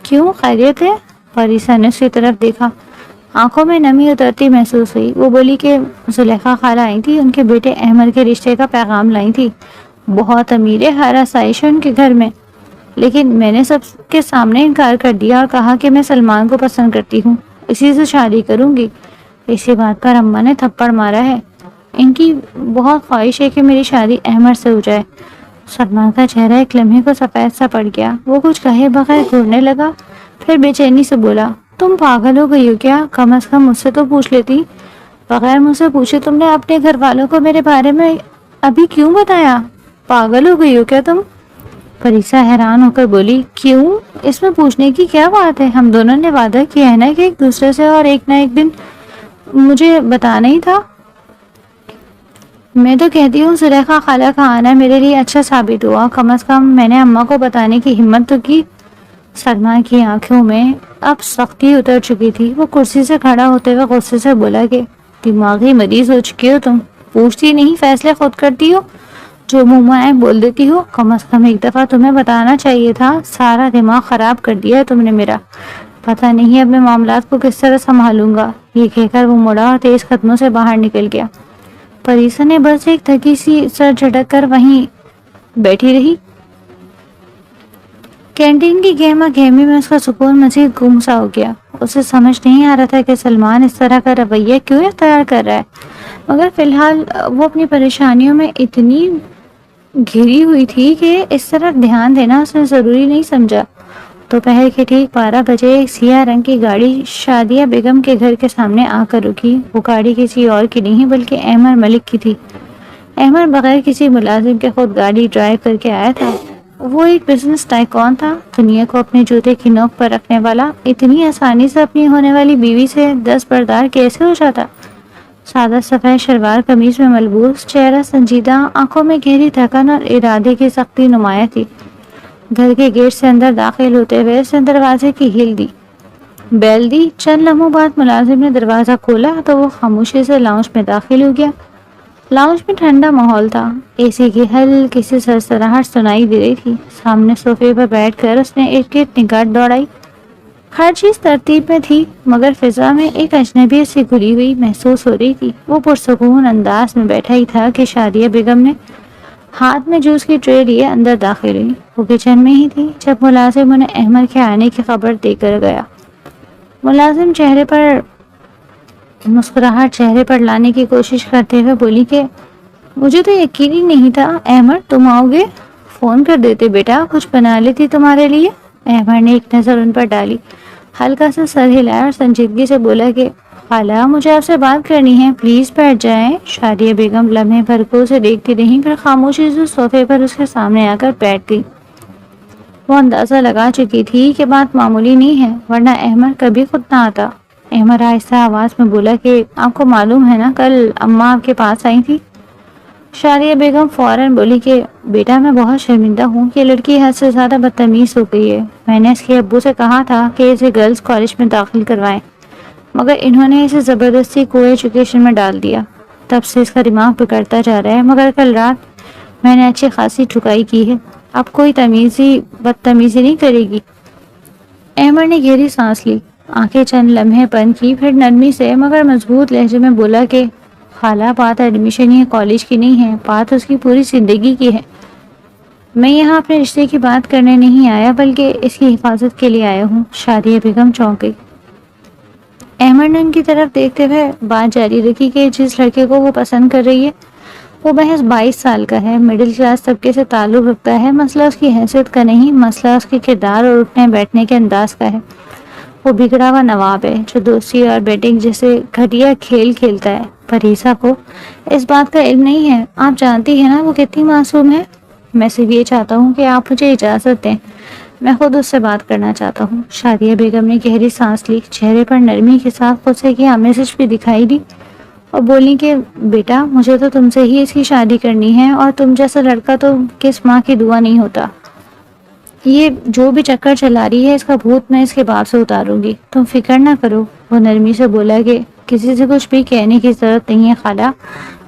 کیوں، خیریت ہے؟ پریسا نے اس کی طرف دیکھا، آنکھوں میں نمی اترتی محسوس ہوئی۔ وہ بولی کہ زلیخا خالہ آئی تھی، ان کے بیٹے احمد کے رشتے کا پیغام لائی تھی، بہت امیر ہے، ہر آسائش ہے ان کے گھر میں، لیکن میں نے سب کے سامنے انکار کر دیا اور کہا کہ میں سلمان کو پسند کرتی ہوں، اسی سے شادی کروں گی۔ اسی بات پر اماں نے تھپڑ مارا ہے، ان کی بہت خواہش ہے کہ میری شادی احمد سے ہو جائے۔ سلمان کا چہرہ ایک لمحے کو سفید سا پڑ گیا، وہ کچھ کہے بغیر گھورنے لگا، پھر بے چینی سے بولا تم پاگل ہو گئی ہو کیا؟ کم از کم مجھ سے تو پوچھ لیتی، بغیر مجھ سے پوچھے تم نے اپنے گھر والوں کو میرے بارے میں ابھی کیوں بتایا؟ پاگل ہو گئی ہو کیا تم؟ پریسا حیران ہو کر بولی کیوں، اس میں پوچھنے کی کیا بات ہے؟ ہم دونوں نے وعدہ کیا ہے نا کہ ایک دوسرے سے اور ایک نہ ایک دن مجھے بتانا ہی تھا۔ میں تو کہتی ہوں زلیخا خالہ کا آنا میرے لیے اچھا ثابت ہوا، کم از کم میں نے اماں کو بتانے کی ہمت تو کی۔ سلمان کی آنکھوں میں اب سختی اتر چکی تھی، وہ کرسی سے کھڑا ہوتے ہوئے غصے سے بولا کہ دماغی مریض ہو چکی ہو تم، پوچھتی نہیں فیصلے خود کرتی ہو، جو منہ میں آئے بول دیتی ہو۔ کم از کم ایک دفعہ تمہیں بتانا چاہیے تھا، سارا دماغ خراب کر دیا ہے تم نے میرا، پتہ نہیں اب میں معاملات کو کس طرح سنبھالوں گا۔ یہ کہہ کر وہ مڑا اور تیز قدموں سے باہر نکل گیا۔ پریسا نے بس ایک تھکی سی سر جھٹک کر وہیں بیٹھی رہی۔ کینٹین کی گہما گہمی میں اس کا سکون مزید گم سا ہو گیا۔ اسے سمجھ نہیں آ رہا تھا کہ سلمان اس طرح کا رویہ کیوں اختیار کر رہا ہے، مگر فی الحال وہ اپنی پریشانیوں میں اتنی گھری ہوئی تھی کہ اس طرف دھیان دینا اس نے ضروری نہیں سمجھا۔ دوپہر کے ٹھیک 12 بجے ایک سیاہ رنگ کی گاڑی شادیہ بیگم کے گھر کے سامنے آ کر رکی۔ وہ گاڑی کسی اور کی نہیں بلکہ احمد ملک کی تھی۔ احمد بغیر کسی ملازم کے خود گاڑی ڈرائیو کر کے آیا تھا۔ وہ ایک بزنس ٹائکون تھا، دنیا کو اپنے جوتے کی نوک پر رکھنے والا، اتنی آسانی سے اپنی ہونے والی بیوی سے دستبردار کیسے ہو جاتا؟ سادہ سفید شلوار قمیض میں ملبوس، چہرہ سنجیدہ، آنکھوں میں گہری تھکن اور ارادے کی سختی نمایاں تھی۔ گھر کے گیٹ سے اندر داخل ہوتے ہوئے اس نے دروازے کی ہل دی، بیل دی۔ چند لمحوں بعد ملازم نے دروازہ کھولا تو وہ خاموشی سے لاؤنج میں داخل ہو گیا۔ لاؤنج میں ٹھنڈا ماحول تھا، اے سی کی ہلکی سی سرسراہٹ سنائی دے رہی تھی۔ سامنے صوفے پر بیٹھ کر اس نے ایک نگاہ دوڑائی۔ ہر چیز ترتیب میں تھی، مگر فضا میں ایک اجنبیت سی گھلی ہوئی محسوس ہو رہی تھی۔ وہ پرسکون انداز میں بیٹھا ہی تھا کہ شادیہ بیگم نے ہاتھ میں جوس کی ٹرے لیے اندر داخل ہوئی۔ وہ کچن میں ہی تھی جب ملازم انہیں احمد کے آنے کی خبر دے کر گیا۔ ملازم مسکراہٹ چہرے پر لانے کی کوشش کرتے ہوئے بولی کہ مجھے تو یقین ہی نہیں تھا احمد تم آؤ گے، فون کر دیتے بیٹا، کچھ بنا لیتی تمہارے لیے۔ احمد نے ایک نظر ان پر ڈالی، ہلکا سا سر ہلایا اور سنجیدگی سے بولا کہ خالہ مجھے آپ سے بات کرنی ہے، پلیز بیٹھ جائیں۔ شادیہ بیگم لمحے بھر کو اسے دیکھتی رہیں، پھر خاموشی سے صوفے پر اس کے سامنے آ کر بیٹھ گئی۔ وہ اندازہ لگا چکی تھی کہ بات معمولی نہیں ہے، ورنہ احمد کبھی خود نہ آتا۔ احمد آہستہ آواز میں بولا کہ آپ کو معلوم ہے نا کل اماں آپ کے پاس آئی تھی؟ شادیہ بیگم فوراً بولی کہ بیٹا میں بہت شرمندہ ہوں، یہ لڑکی حد سے زیادہ بدتمیز ہو گئی ہے، میں نے اس کے ابو سے کہا تھا کہ اسے گرلز کالج میں داخل کروائیں، مگر انہوں نے اسے زبردستی کو ایجوکیشن میں ڈال دیا، تب سے اس کا دماغ بگڑتا جا رہا ہے، مگر کل رات میں نے اچھی خاصی ٹھکائی کی ہے، اب کوئی بدتمیزی نہیں کرے گی۔ احمد نے گہری سانس لی، آنکھیں چند لمحے بند کی، پھر نرمی سے مگر مضبوط لہجے میں بولا کہ خالہ بات ایڈمیشن یا کالج کی نہیں ہے، بات اس کی پوری زندگی کی ہے۔ میں یہاں اپنے رشتے کی بات کرنے نہیں آیا بلکہ اس کی حفاظت کے لیے آیا ہوں۔ شادیہ بیگم چونک گئی۔ احمد نے ان کی طرف دیکھتے ہوئے بات جاری رکھی کہ جس لڑکے کو وہ پسند کر رہی ہے وہ محض 22 سال کا ہے، مڈل کلاس طبقے سے تعلق رکھتا ہے۔ مسئلہ اس کی حیثیت کا نہیں، مسئلہ اس کے کردار اور اٹھنے بیٹھنے کے انداز کا ہے۔ وہ بگڑا ہوا نواب ہے جو دوستی اور بیٹنگ جیسے گھٹیا کھیل کھیلتا ہے۔ پریسا کو اس بات کا علم نہیں ہے۔ آپ جانتی ہیں نا وہ کتنی معصوم ہے۔ میں صرف یہ چاہتا ہوں کہ آپ مجھے اجازت دیں، میں خود اس سے بات کرنا چاہتا ہوں۔ شادیہ بیگم نے گہری سانس لی، چہرے پر نرمی کے ساتھ غصے کی آمیزش بھی دکھائی دی اور بولی کہ بیٹا مجھے تو تم سے ہی اس کی شادی کرنی ہے، اور تم جیسا لڑکا تو کس ماں کی دعا نہیں ہوتا۔ یہ جو بھی چکر چلا رہی ہے اس کا بھوت میں اس کے باپ سے اتاروں گی، تم فکر نہ کرو۔ وہ نرمی سے بولا کہ کسی سے کچھ بھی کہنے کی ضرورت نہیں ہے خالہ،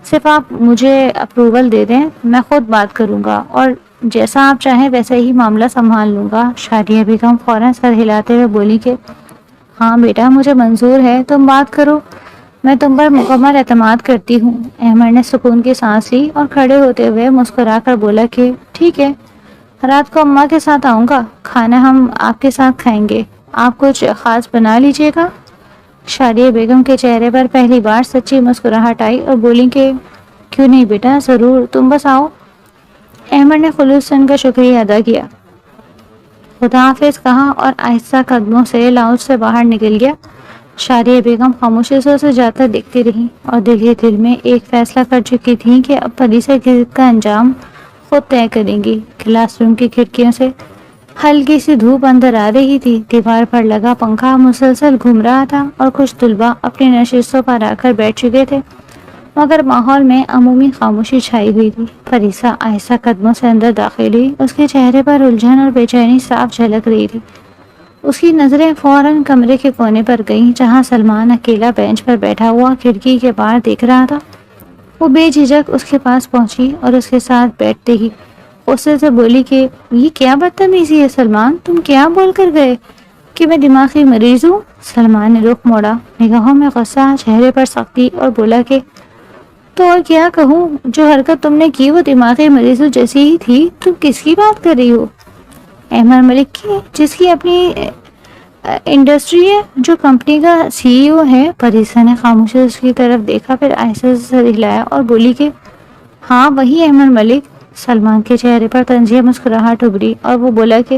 صرف آپ مجھے اپروول دے دیں، میں خود بات کروں گا اور جیسا آپ چاہیں ویسے ہی معاملہ سنبھال لوں گا۔ شادیہ بیگم فوراً سر ہلاتے ہوئے بولی کہ ہاں بیٹا مجھے منظور ہے، تم بات کرو، میں تم پر مکمل اعتماد کرتی ہوں۔ احمد نے سکون کی سانس لی اور کھڑے ہوتے ہوئے مسکرا کر بولا کہ ٹھیک ہے، رات کو اماں کے ساتھ آؤں گا، کھانا ہم آپ کے ساتھ کھائیں گے، آپ کچھ خاص بنا لیجیے گا۔ شادیہ بیگم کے چہرے پر پہلی بار سچی مسکراہٹ آئی اور بولی کہ کیوں نہیں بیٹا، ضرور، تم بس آؤ۔ احمد نے خلوص سے ان کا شکریہ ادا کیا، خدا حافظ کہا اور آہستہ قدموں سے لاؤنج سے باہر نکل گیا۔ شادیہ بیگم خاموشی سے اسے جاتا دیکھتی رہی اور دل ہی دل میں ایک فیصلہ کر چکی تھی کہ اب پریسا کی ضد کا انجام خود طے کریں گی۔ کلاس روم کی کھڑکیوں سے ہلکی سی دھوپ اندر آ رہی تھی، دیوار پر لگا پنکھا مسلسل گھوم رہا تھا اور کچھ طلباء اپنی نشستوں پر آ کر بیٹھ چکے تھے، مگر ماحول میں عمومی خاموشی چھائی ہوئی تھی۔ پریسا آہستہ قدموں سے اندر داخل ہوئی، اس کے چہرے پر الجھن اور بے چینی صاف جھلک رہی تھی۔ اس کی نظریں فوراً کمرے کے کونے پر گئیں جہاں سلمان اکیلا بینچ پر بیٹھا ہوا کھڑکی کے باہر دیکھ رہا تھا۔ وہ بے جھجک اس کے پاس پہنچی اور اس کے ساتھ بیٹھتے ہی غصے سے بولی کہ یہ کیا بدتمیزی ہے سلمان، تم کیا بول کر گئے کہ میں دماغی مریض ہوں؟ سلمان نے رخ موڑا، نگاہوں میں غصہ، چہرے پر سختی، اور بولا کہ تو اور کیا کہوں، جو حرکت تم نے کی وہ دماغی مریضوں جیسی ہی تھی۔ تم کس کی بات کر رہی ہو؟ احمد ملک کی، جس کی اپنی انڈسٹری ہے، جو کمپنی کا CEO ہے۔ پریسا نے خاموشی اس کی طرف دیکھا، پھر آہستہ سے سر ہلایا اور بولی کہ ہاں وہی احمد ملک۔ سلمان کے چہرے پر طنزیہ مسکراہٹ ابھری اور وہ بولا کہ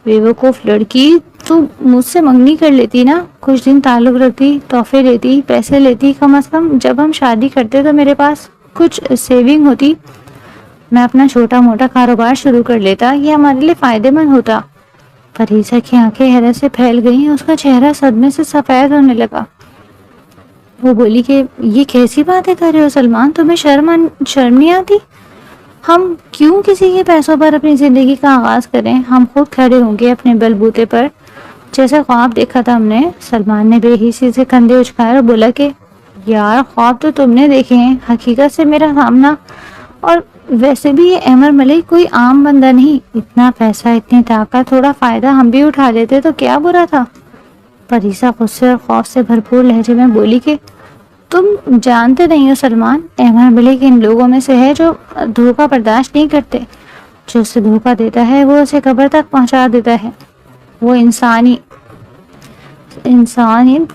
بے وقوف لڑکی، تو مجھ سے منگنی کر لیتی نا، کچھ دن تعلق رکھتی، تحفے لیتی، پیسے لیتی، کم از کم جب ہم شادی کرتے تو میرے پاس کچھ سیونگ ہوتی، میں اپنا چھوٹا موٹا کاروبار شروع کر لیتا، یہ ہمارے لیے فائدے مند ہوتا۔ پریسا کی آنکھیں حیرت سے پھیل گئیں، اس کا چہرہ صدمے سے سفید ہونے لگا۔ وہ بولی کہ یہ کیسی باتیں کر رہے ہو سلمان، تمہیں شرم نہیں آتی؟ ہم کیوں کسی کے پیسوں پر اپنی زندگی کا آغاز کریں؟ ہم خود کھڑے ہوں گے اپنے بل بوتے پر، جیسے خواب دیکھا تھا ہم نے۔ سلمان نے بے حسی سے کندھے اچکائے اور بولا کہ یار خواب تو تم نے دیکھے ہیں، حقیقت سے میرا سامنا، اور ویسے بھی یہ احمد ملک کوئی عام بندہ نہیں، اتنا پیسہ، اتنی طاقت، تھوڑا فائدہ ہم بھی اٹھا لیتے تو کیا برا تھا۔ پریسا غصے اور خوف سے بھرپور لہجے میں بولی کہ تم جانتے نہیں ہو سلمان، احمد ملک ان لوگوں میں سے ہے جو دھوکہ برداشت نہیں کرتے، جو اسے دھوکہ دیتا ہے وہ اسے قبر تک پہنچا دیتا ہے۔ وہ انسانی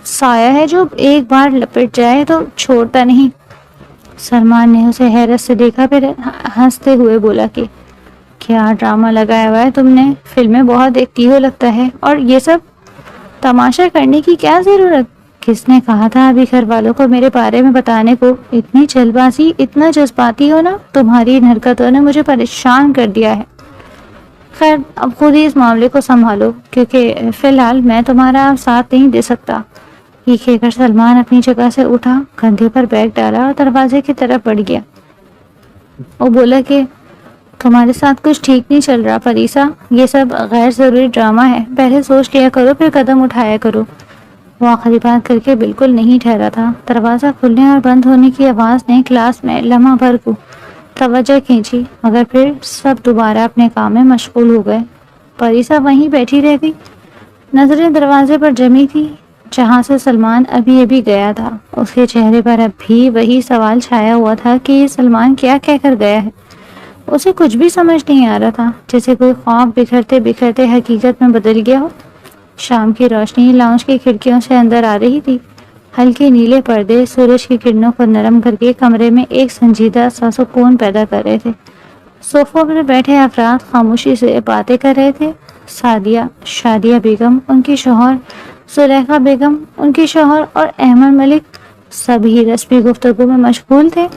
سایہ ہے جو ایک بار لپٹ جائے تو چھوڑتا نہیں۔ سلمان نے اسے حیرت سے دیکھا، پھر ہنستے ہوئے بولا کہ کیا ڈرامہ لگایا ہوا ہے تم نے، فلمیں بہت دیکھتی ہو لگتا ہے، اور یہ سب تماشا کرنے کی کیا ضرورت؟ کس نے کہا تھا ابھی گھر والوں کو میرے بارے میں بتانے کو؟ اتنی جلد بازی، اتنا جذباتی ہو نا، تمہاری ان حرکتوں نے مجھے پریشان کر دیا ہے۔ خیر اب خود ہی اس معاملے کو سنبھالو، کیونکہ فی الحال میں تمہارا ساتھ نہیں دے سکتا۔ یہ کہہ کر سلمان اپنی جگہ سے اٹھا، کندھے پر بیگ ڈالا اور دروازے کی طرف بڑھ گیا۔ وہ بولا کہ تمہارے ساتھ کچھ ٹھیک نہیں چل رہا پریسا، یہ سب غیر ضروری ڈرامہ ہے، پہلے سوچ لیا کرو پھر قدم اٹھایا کرو۔ وہ آخری بات کر کے بالکل نہیں ٹھہرا تھا۔ دروازہ کھلنے اور بند ہونے کی آواز نے کلاس میں لمحہ بھر کو توجہ کھینچی، مگر پھر سب دوبارہ اپنے کام میں مشغول ہو گئے۔ پریسا وہیں بیٹھی رہ گئی، نظریں دروازے پر جمی تھی جہاں سے سلمان ابھی ابھی گیا تھا۔ اس کے چہرے پر اب بھی وہی سوال چھایا ہوا تھا کہ یہ سلمان کیا کہہ کر گیا ہے۔ اسے کچھ بھی سمجھ نہیں آ رہا تھا، جیسے کوئی خواب بکھرتے بکھرتے حقیقت میں بدل گیا ہو۔ شام کی روشنی لاؤنج کی کھڑکیوں سے اندر آ رہی تھی۔ ہلکے نیلے پردے سورج کی کرنوں کو نرم کر کے کمرے میں ایک سنجیدہ سا سکون پیدا کر رہے تھے۔ صوفوں پر بیٹھے افراد خاموشی سے باتیں کر رہے تھے۔ شادیہ بیگم، ان کی شوہر زلیخا بیگم، ان کے شوہر اور احمد ملک سبھی رسمی گفتگو میں مشغول تھے۔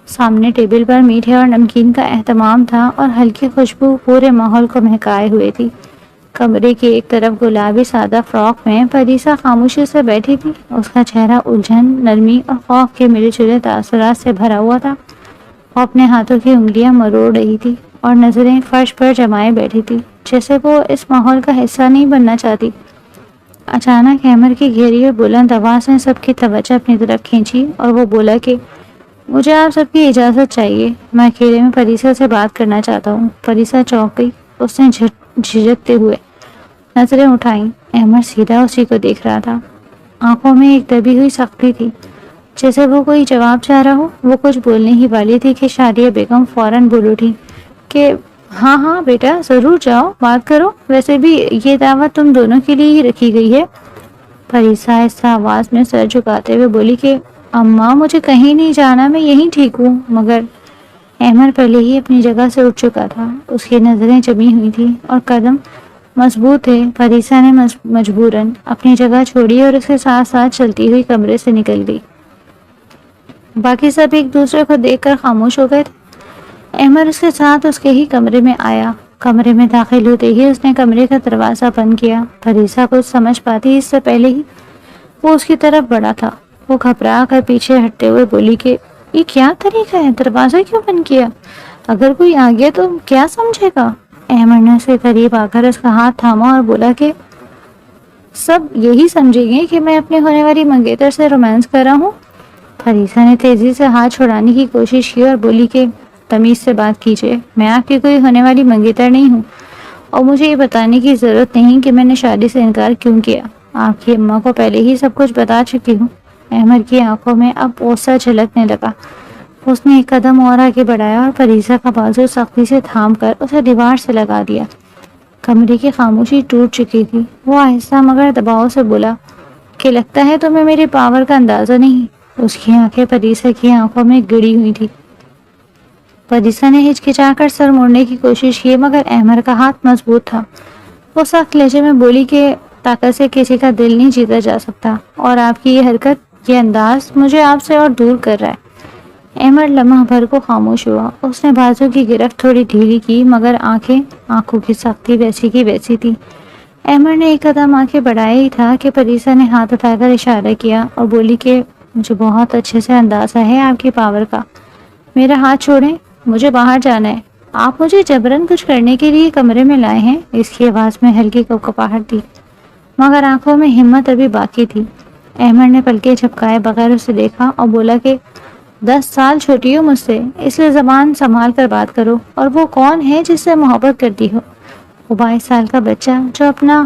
سامنے ٹیبل پر میٹھے اور نمکین کا اہتمام تھا اور ہلکی خوشبو پورے ماحول کو مہکائے ہوئے تھی۔ کمرے کی ایک طرف گلابی سادہ فراک میں پریسا خاموشی سے بیٹھی تھی۔ اس کا چہرہ الجھن، نرمی اور خوف کے ملے جلے تاثرات سے بھرا ہوا تھا۔ وہ اپنے ہاتھوں کی انگلیاں مروڑ رہی تھی اور نظریں فرش پر جمائے بیٹھی تھی، جیسے وہ اس ماحول کا حصہ نہیں بننا چاہتی۔ اچانک احمد کی گہری اور بلند آواز نے سب کی توجہ اپنی طرف کھینچی اور وہ بولا کہ مجھے آپ سب کی اجازت چاہیے، میں اکیلے میں پریسا سے بات کرنا چاہتا ہوں۔ پریسا چونک گئی۔ اس نے جھجکتے ہوئے نظریں اٹھائیں۔ احمد سیدھا اسی کو دیکھ رہا تھا۔ آنکھوں میں ایک دبی ہوئی سختی تھی، جیسے وہ کوئی جواب چاہ رہا ہو۔ وہ کچھ بولنے ہی والی تھی کہ شادیہ بیگم فوراً بول اٹھی کہ ہاں ہاں بیٹا، ضرور جاؤ، بات کرو، ویسے بھی یہ دعوت تم دونوں کے لیے ہی رکھی گئی ہے۔ پریسا آہستہ آواز میں سر جھکاتے ہوئے بولی کہ اماں، مجھے کہیں نہیں جانا، میں یہیں ٹھیک ہوں۔ مگر احمد پہلے ہی اپنی جگہ سے اٹھ چکا تھا۔ اس کی نظریں جمی ہوئی تھیں اور قدم مضبوط تھے۔ پریسا نے مجبوراً اپنی جگہ چھوڑی اور اس کے ساتھ ساتھ چلتی ہوئی کمرے سے نکل گئی۔ باقی سب ایک دوسرے کو دیکھ کر خاموش ہو گئے تھے۔ احمد اس کے ساتھ اس کے ہی کمرے میں آیا۔ کمرے میں داخل ہوتے ہی اس نے کمرے کا دروازہ بند کیا۔ پریسا کچھ سمجھ پاتی اس سے پہلے ہی وہ اس کی طرف بڑھا تھا۔ وہ گھبرا کر پیچھے ہٹتے ہوئے بولی کہ یہ کیا طریقہ ہے، دروازہ کیوں بند کیا؟ اگر کوئی آ گیا تو کیا سمجھے گا؟ احمد نے اس کے قریب آ کر اس کا ہاتھ تھاما اور بولا کہ سب یہی سمجھیں گے کہ میں اپنے ہونے والی منگیتر سے رومانس کر رہا ہوں۔ پریسا نے تیزی سے ہاتھ چھڑانے کی کوشش کی اور بولی کہ تمیز سے بات کیجیے، میں آپ کی کوئی ہونے والی منگیتر نہیں ہوں، اور مجھے یہ بتانے کی ضرورت نہیں کہ میں نے شادی سے انکار کیوں کیا۔ آپ کی اماں کو پہلے ہی سب کچھ بتا چکی ہوں۔ احمد کی آنکھوں میں اب غصہ جھلکنے لگا۔ اس نے ایک قدم اور آگے بڑھایا اور پریسا کا بازو سختی سے تھام کر اسے دیوار سے لگا دیا۔ کمرے کی خاموشی ٹوٹ چکی تھی۔ وہ آہستہ مگر دباؤ سے بولا کہ لگتا ہے تمہیں میرے پاور کا اندازہ نہیں۔ اس کی آنکھیں پریسا کی آنکھوں میں گڑی ہوئی تھی۔ پریسا نے ہچکچا کر سر موڑنے کی کوشش کی، مگر احمد کا ہاتھ مضبوط تھا۔ وہ سخت لہجے میں بولی کہ طاقت سے کسی کا دل نہیں جیتا جا سکتا، اور آپ کی یہ حرکت، یہ انداز مجھے آپ سے اور دور کر رہا ہے۔ احمد لمحہ بھر کو خاموش ہوا۔ اس نے بازو کی گرفت تھوڑی ڈھیلی کی، مگر آنکھوں کی سختی ویسی کی ویسی تھی۔ احمد نے ایک قدم آگے بڑھایا ہی تھا کہ پریسا نے ہاتھ اٹھا کر اشارہ کیا اور بولی کہ مجھے بہت اچھے سے اندازہ ہے آپ کی پاور کا، میرا ہاتھ چھوڑیں، مجھے باہر جانا ہے۔ آپ مجھے جبرن کچھ کرنے کے لیے کمرے میں لائے ہیں۔ اس کی آواز میں ہلکی کپکپاہٹ تھی، مگر آنکھوں میں ہمت ابھی باقی تھی۔ احمد نے پلکیں جھپکائے بغیر اسے دیکھا اور بولا کہ 10 سال چھوٹی ہو مجھ سے، اس لیے زبان سنبھال کر بات کرو۔ اور وہ کون ہے جس سے محبت کرتی ہو؟ وہ 22 سال کا بچہ جو اپنا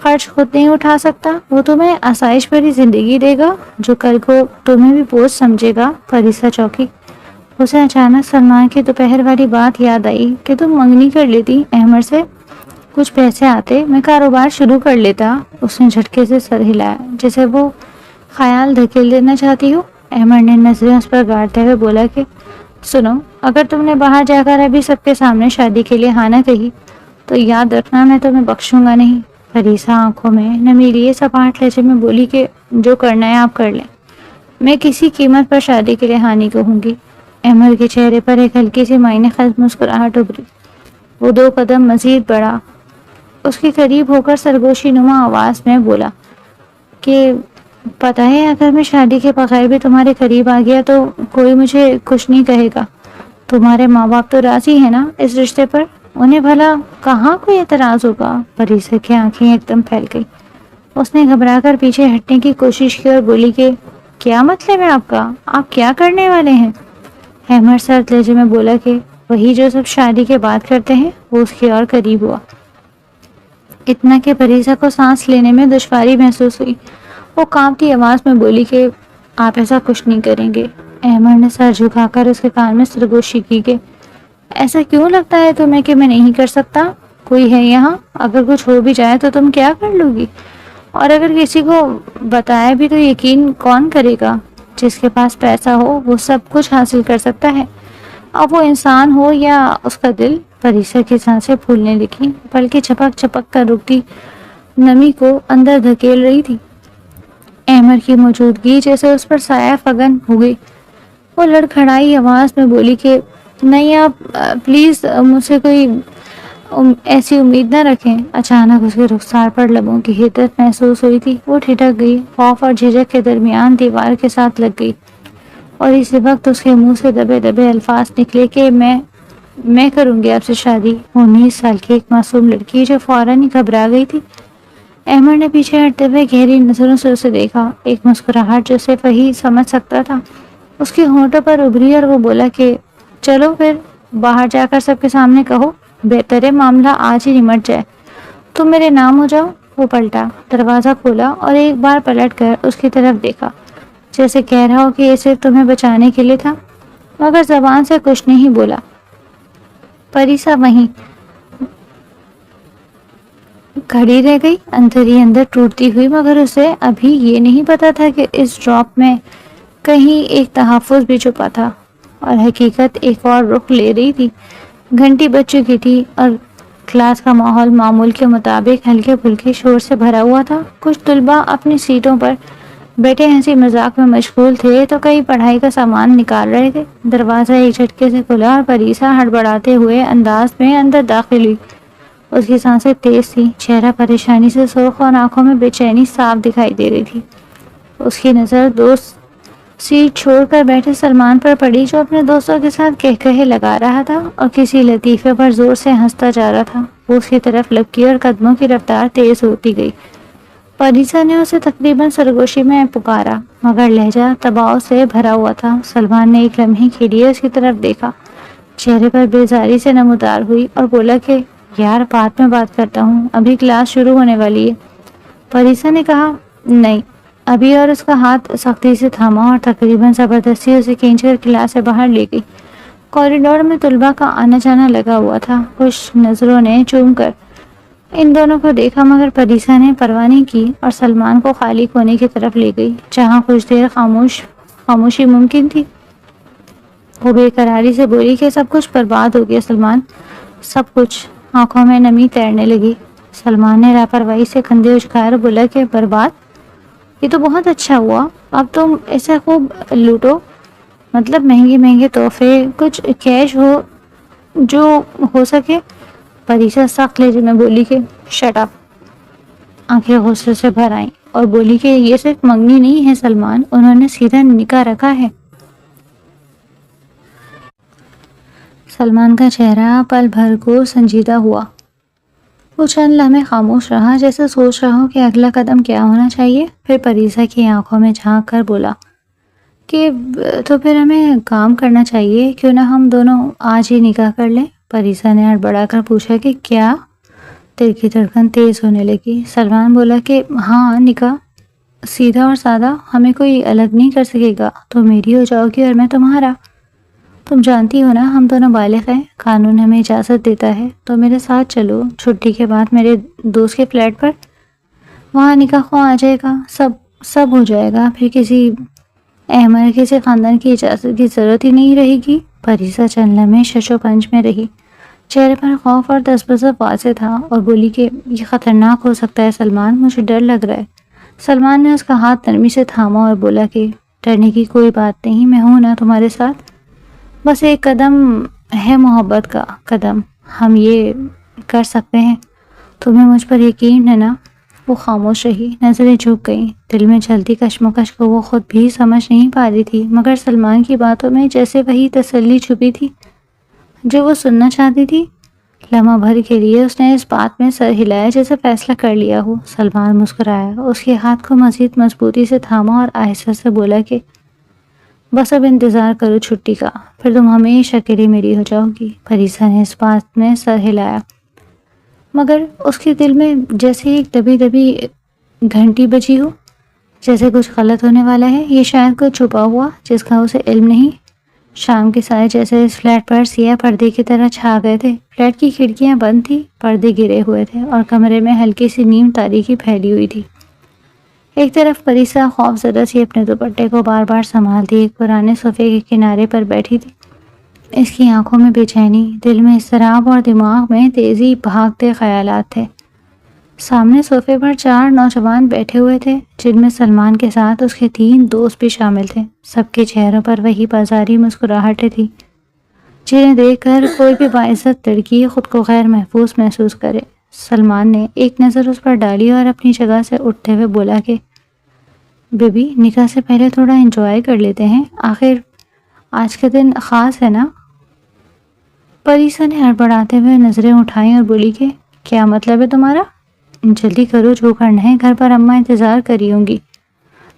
خرچ خود نہیں اٹھا سکتا، وہ تمہیں آسائش بھری زندگی دے گا جو کل کو تمہیں بھی بوجھ سمجھے گا۔ پریسا چوکی۔ اسے اچانک سلمان کی دوپہر والی بات یاد آئی کہ تم منگنی کر لیتی احمد سے، کچھ پیسے آتے، میں کاروبار شروع کر لیتا۔ اس نے جھٹکے سے سر ہلایا، جیسے وہ خیال دھکیل دینا چاہتی ہو۔ احمد نے نظریں اس پر گاڑتے ہوئے بولا کہ سنو، اگر تم نے باہر جا کر ابھی سب کے سامنے شادی کے لیے ہاں نہ کہی تو یاد رکھنا میں تمہیں بخشوں گا نہیں۔ پریسا آنکھوں میں نمی لیے سپاٹ لہجے میں بولی کہ جو کرنا ہے آپ کر لیں، میں کسی قیمت پر شادی کے لیے ہاں نہیں کہوں گی۔ احمد کے چہرے پر ایک ہلکی سی معنی خیز مسکراہٹ ابھری۔ وہ 2 قدم مزید بڑھا، اس کے قریب ہو کر سرگوشی نما آواز میں بولا کہ پتہ ہے اگر میں شادی کے بغیر بھی تمہارے قریب آ گیا تو کوئی مجھے کچھ نہیں کہے گا۔ تمہارے ماں باپ تو راضی ہیں نا اس رشتے پر؟ انہیں بھلا کہاں کوئی اعتراض ہوگا؟ پریسا کی آنکھیں ایک دم پھیل گئی۔ اس نے گھبرا کر پیچھے ہٹنے کی کوشش کی اور بولی کہ کیا مطلب ہے آپ کا؟ آپ کیا کرنے والے ہیں؟ احمد سرد لہجے میں بولا کہ وہی جو سب شادی کے بعد کرتے ہیں۔ وہ اس کی اور قریب ہوا۔ اتنا کہ پریسا کو سانس لینے میں دشواری محسوس ہوئی۔ وہ کانپتی آواز میں بولی کہ آپ ایسا کچھ نہیں کریں گے۔ احمد نے سر جھکا کر اس کے کان میں سرگوشی کی کہ ایسا کیوں لگتا ہے تمہیں کہ میں نہیں کر سکتا؟ کوئی ہے یہاں؟ اگر کچھ ہو بھی جائے تو تم کیا کر لو گی؟ اور اگر کسی کو بتایا بھی تو یقین کون کرے گا؟ جس کے پاس پیسہ ہو وہ سب کچھ حاصل کر سکتا ہے، اب وہ انسان ہو یا اس کا دل۔ پریسا کی سانسیں پھولنے لگی، بلکہ چھپک چھپک کر رکتی نمی کو اندر دھکیل رہی تھی۔ احمد کی موجودگی جیسے اس پر سایہ فگن ہو گئی۔ وہ لڑکھڑائی آواز میں بولی کہ نہیں، آپ پلیز مجھ سے کوئی ایسی امید نہ رکھیں۔ اچانک اس کے رخسار پر لبوں کی حدت محسوس ہوئی تھی۔ وہ ٹھٹک گئی، خوف اور جھجک کے درمیان دیوار کے ساتھ لگ گئی، اور اسی وقت اس کے منہ سے دبے دبے الفاظ نکلے کہ میں کروں گی آپ سے شادی۔ 19 سال کی ایک معصوم لڑکی جو فوراً ہی گھبرا گئی تھی۔ احمد نے پیچھے ہٹتے ہوئے گہری نظروں سے اسے دیکھا۔ ایک مسکراہٹ جو صرف وہی سمجھ سکتا تھا اس کے ہونٹوں پر ابھری، اور وہ بولا کہ چلو پھر باہر جا کر سب کے سامنے کہو، بہتر ہے معاملہ آج ہی نمٹ جائے، تم میرے نام ہو جاؤ۔ وہ پلٹا، دروازہ کھولا اور ایک بار پلٹ کر اس کی طرف دیکھا، جیسے کہہ رہا ہو کہ یہ صرف تمہیں بچانے کے لیے تھا، مگر زبان سے کچھ نہیں بولا۔ پریسا وہیں کھڑی رہ گئی، اندر ہی اندر ٹوٹتی ہوئی، مگر اسے ابھی یہ نہیں پتا تھا کہ اس ڈراپ میں کہیں ایک تحفظ بھی چھپا تھا، اور حقیقت ایک اور رخ لے رہی تھی۔ گھنٹی بج چکی تھی اور کلاس کا ماحول معمول کے مطابق ہلکے پھلکے شور سے بھرا ہوا تھا۔ کچھ طلباء اپنی سیٹوں پر بیٹھے ہنسی مذاق میں مشغول تھے تو کئی پڑھائی کا سامان نکال رہے تھے۔ دروازہ ایک جھٹکے سے کھلا اور پریسا ہڑبڑاتے ہوئے انداز میں اندر داخل ہوئی۔ اس کی سانسیں تیز تھیں، چہرہ پریشانی سے سرخ اور آنکھوں میں بے چینی صاف دکھائی دے رہی تھی۔ اس کی نظر دوست سیٹ چھوڑ کر بیٹھے سلمان پر پڑی، جو اپنے دوستوں کے ساتھ کہکہے لگا رہا تھا اور کسی لطیفے پر زور سے ہنستا جا رہا تھا۔ وہ اس کی طرف لپکی اور قدموں کی رفتار تیز ہوتی گئی۔ پریسا نے اسے تقریباً سرگوشی میں پکارا، مگر لہجہ تباؤ سے بھرا ہوا تھا۔ سلمان نے ایک لمحے کے لیے اس کی طرف دیکھا، چہرے پر بیزاری سے نمودار ہوئی، اور بولا کہ یار بعد میں بات کرتا ہوں، ابھی کلاس شروع ہونے والی ہے۔ پریسا نے کہا نہیں ابھی، اور اس کا ہاتھ سختی سے تھاما اور تقریباً زبردستی اسے کھینچ کر کلاس سے باہر لے گئی۔ کوریڈور میں طلباء کا آنا جانا لگا ہوا تھا۔ کچھ نظروں نے چوم کر ان دونوں کو دیکھا، مگر پریسا نے پرواہ نہیں کی اور سلمان کو خالی کونے کی طرف لے گئی، جہاں کچھ دیر خاموشی ممکن تھی۔ وہ بے قراری سے بولی کہ سب کچھ برباد ہو گیا سلمان، سب کچھ۔ آنکھوں میں نمی تیرنے لگی۔ سلمان نے لاپرواہی سے کندھے اچکائے اور بولا کہ برباد؟ یہ تو بہت اچھا ہوا، اب تم ایسا خوب لوٹو، مطلب مہنگے مہنگے تحفے، کچھ کیش ہو جو ہو سکے۔ پریسا سخت لہجے میں بولی کہ شٹ اپ۔ آنکھیں غصے سے بھر آئیں اور بولی کہ یہ صرف منگنی نہیں ہے سلمان، انہوں نے سیدھا نکاح رکھا ہے۔ سلمان کا چہرہ پل بھر کو سنجیدہ ہوا۔ وہ چند لمحے خاموش رہا، جیسے سوچ رہا ہو کہ اگلا قدم کیا ہونا چاہیے۔ پھر پریسا کی آنکھوں میں جھانک کر بولا کہ تو پھر ہمیں کام کرنا چاہیے، کیوں نہ ہم دونوں آج ہی نکاح کر لیں؟ پریسا نے ہڑبڑا کر پوچھا کہ کیا؟ دل کی دھڑکن تیز ہونے لگی۔ سلمان بولا کہ ہاں نکاح، سیدھا اور سادہ، ہمیں کوئی الگ نہیں کر سکے گا، تو میری ہو جاؤ گی اور میں تمہارا۔ تم جانتی ہو نا ہم دونوں بالغ ہیں، قانون ہمیں اجازت دیتا ہے، تو میرے ساتھ چلو چھٹی کے بعد میرے دوست کے فلیٹ پر، وہاں نکاح خواہ آ جائے گا، سب ہو جائے گا، پھر کسی احمد کسی خاندان کی اجازت کی ضرورت ہی نہیں رہے گی۔ پریسا چند لمحے شش و پنج میں رہی، چہرے پر خوف اور دستبصر واضح تھا، اور بولی کہ یہ خطرناک ہو سکتا ہے سلمان، مجھے ڈر لگ رہا ہے۔ سلمان نے اس کا ہاتھ نرمی سے تھاما اور بولا کہ ڈرنے کی کوئی بات نہیں، میں ہوں نا تمہارے ساتھ، بس ایک قدم ہے محبت کا قدم، ہم یہ کر سکتے ہیں، تمہیں مجھ پر یقین ہے نا؟ وہ خاموش رہی، نظریں جھک گئیں، دل میں چلتی کشمکش کو وہ خود بھی سمجھ نہیں پا رہی تھی، مگر سلمان کی باتوں میں جیسے وہی تسلی چھپی تھی جو وہ سننا چاہتی تھی۔ لمحہ بھر کے لیے اس نے اس بات میں سر ہلایا جیسے فیصلہ کر لیا ہو۔ سلمان مسکرایا، اس کے ہاتھ کو مزید مضبوطی سے تھاما اور آہستہ سے بولا کہ بس اب انتظار کرو چھٹی کا، پھر تم ہمیشہ کے لیے میری ہو جاؤ گی۔ پریسا نے اس بات میں سر ہلایا، مگر اس کے دل میں جیسے ایک دبی دبی گھنٹی بجی ہو، جیسے کچھ غلط ہونے والا ہے۔ یہ شاید کچھ چھپا ہوا جس کا اسے علم نہیں۔ شام کے سائے جیسے اس فلیٹ پر سیاہ پردے کی طرح چھا گئے تھے۔ فلیٹ کی کھڑکیاں بند تھی، پردے گرے ہوئے تھے اور کمرے میں ہلکی سی نیم تاریکی پھیلی ہوئی تھی۔ ایک طرف پریسا خوف زدہ سی اپنے دوپٹے کو بار بار سنبھالتی ایک پرانے صوفے کے کنارے پر بیٹھی تھی۔ اس کی آنکھوں میں بے چینی، دل میں اضطراب اور دماغ میں تیزی بھاگتے خیالات تھے۔ سامنے صوفے پر 4 نوجوان بیٹھے ہوئے تھے، جن میں سلمان کے ساتھ اس کے 3 دوست بھی شامل تھے۔ سب کے چہروں پر وہی بازاری مسکراہٹیں تھیں، جنہیں دیکھ کر کوئی بھی باعزت لڑکی خود کو غیر محفوظ محسوس کرے۔ سلمان نے ایک نظر اس پر ڈالی اور اپنی جگہ سے اٹھتے ہوئے بولا کہ بی بی، نکاح سے پہلے تھوڑا انجوائے کر لیتے ہیں، آخر آج کا دن خاص ہے نا؟ پریسا نے ہڑبڑاتے ہوئے نظریں اٹھائیں اور بولی کہ کیا مطلب ہے تمہارا؟ جلدی کرو، جو کرنا ہے، گھر پر اماں انتظار کری ہوں گی۔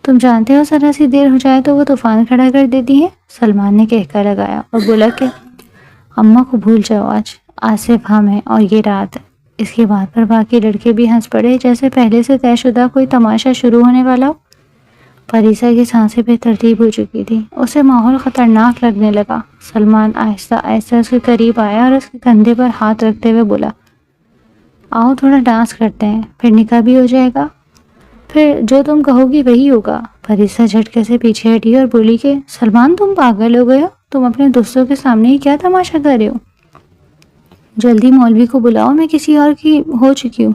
تم جانتے ہو ذرا سی دیر ہو جائے تو وہ طوفان کھڑا کر دیتی ہیں۔ سلمان نے کہکا لگایا اور بولا کہ اماں کو بھول جاؤ، آج صرف ہم ہیں اور یہ رات۔ اس کی بات پر باقی لڑکے بھی ہنس پڑے، جیسے پہلے سے طے شدہ کوئی تماشا شروع ہونے والا ہو۔ پریسا کی سانسیں بے ترتیب ہو چکی تھی، اسے ماحول خطرناک لگنے لگا۔ سلمان آہستہ آہستہ اس کے قریب آیا اور اس کے کندھے پر ہاتھ رکھتے ہوئے بولا، آؤ تھوڑا ڈانس کرتے ہیں، پھر نکاح بھی ہو جائے گا۔ پھر جو تم کہو گی وہی ہوگا۔ پریسا جھٹکے سے پیچھے ہٹی اور بولی کہ سلمان، تم پاگل ہو گئے ہو؟ تم اپنے دوستوں کے سامنے ہی کیا تماشا کر رہے ہو؟ جلدی مولوی کو بلاؤ، میں کسی اور کی ہو چکی ہوں۔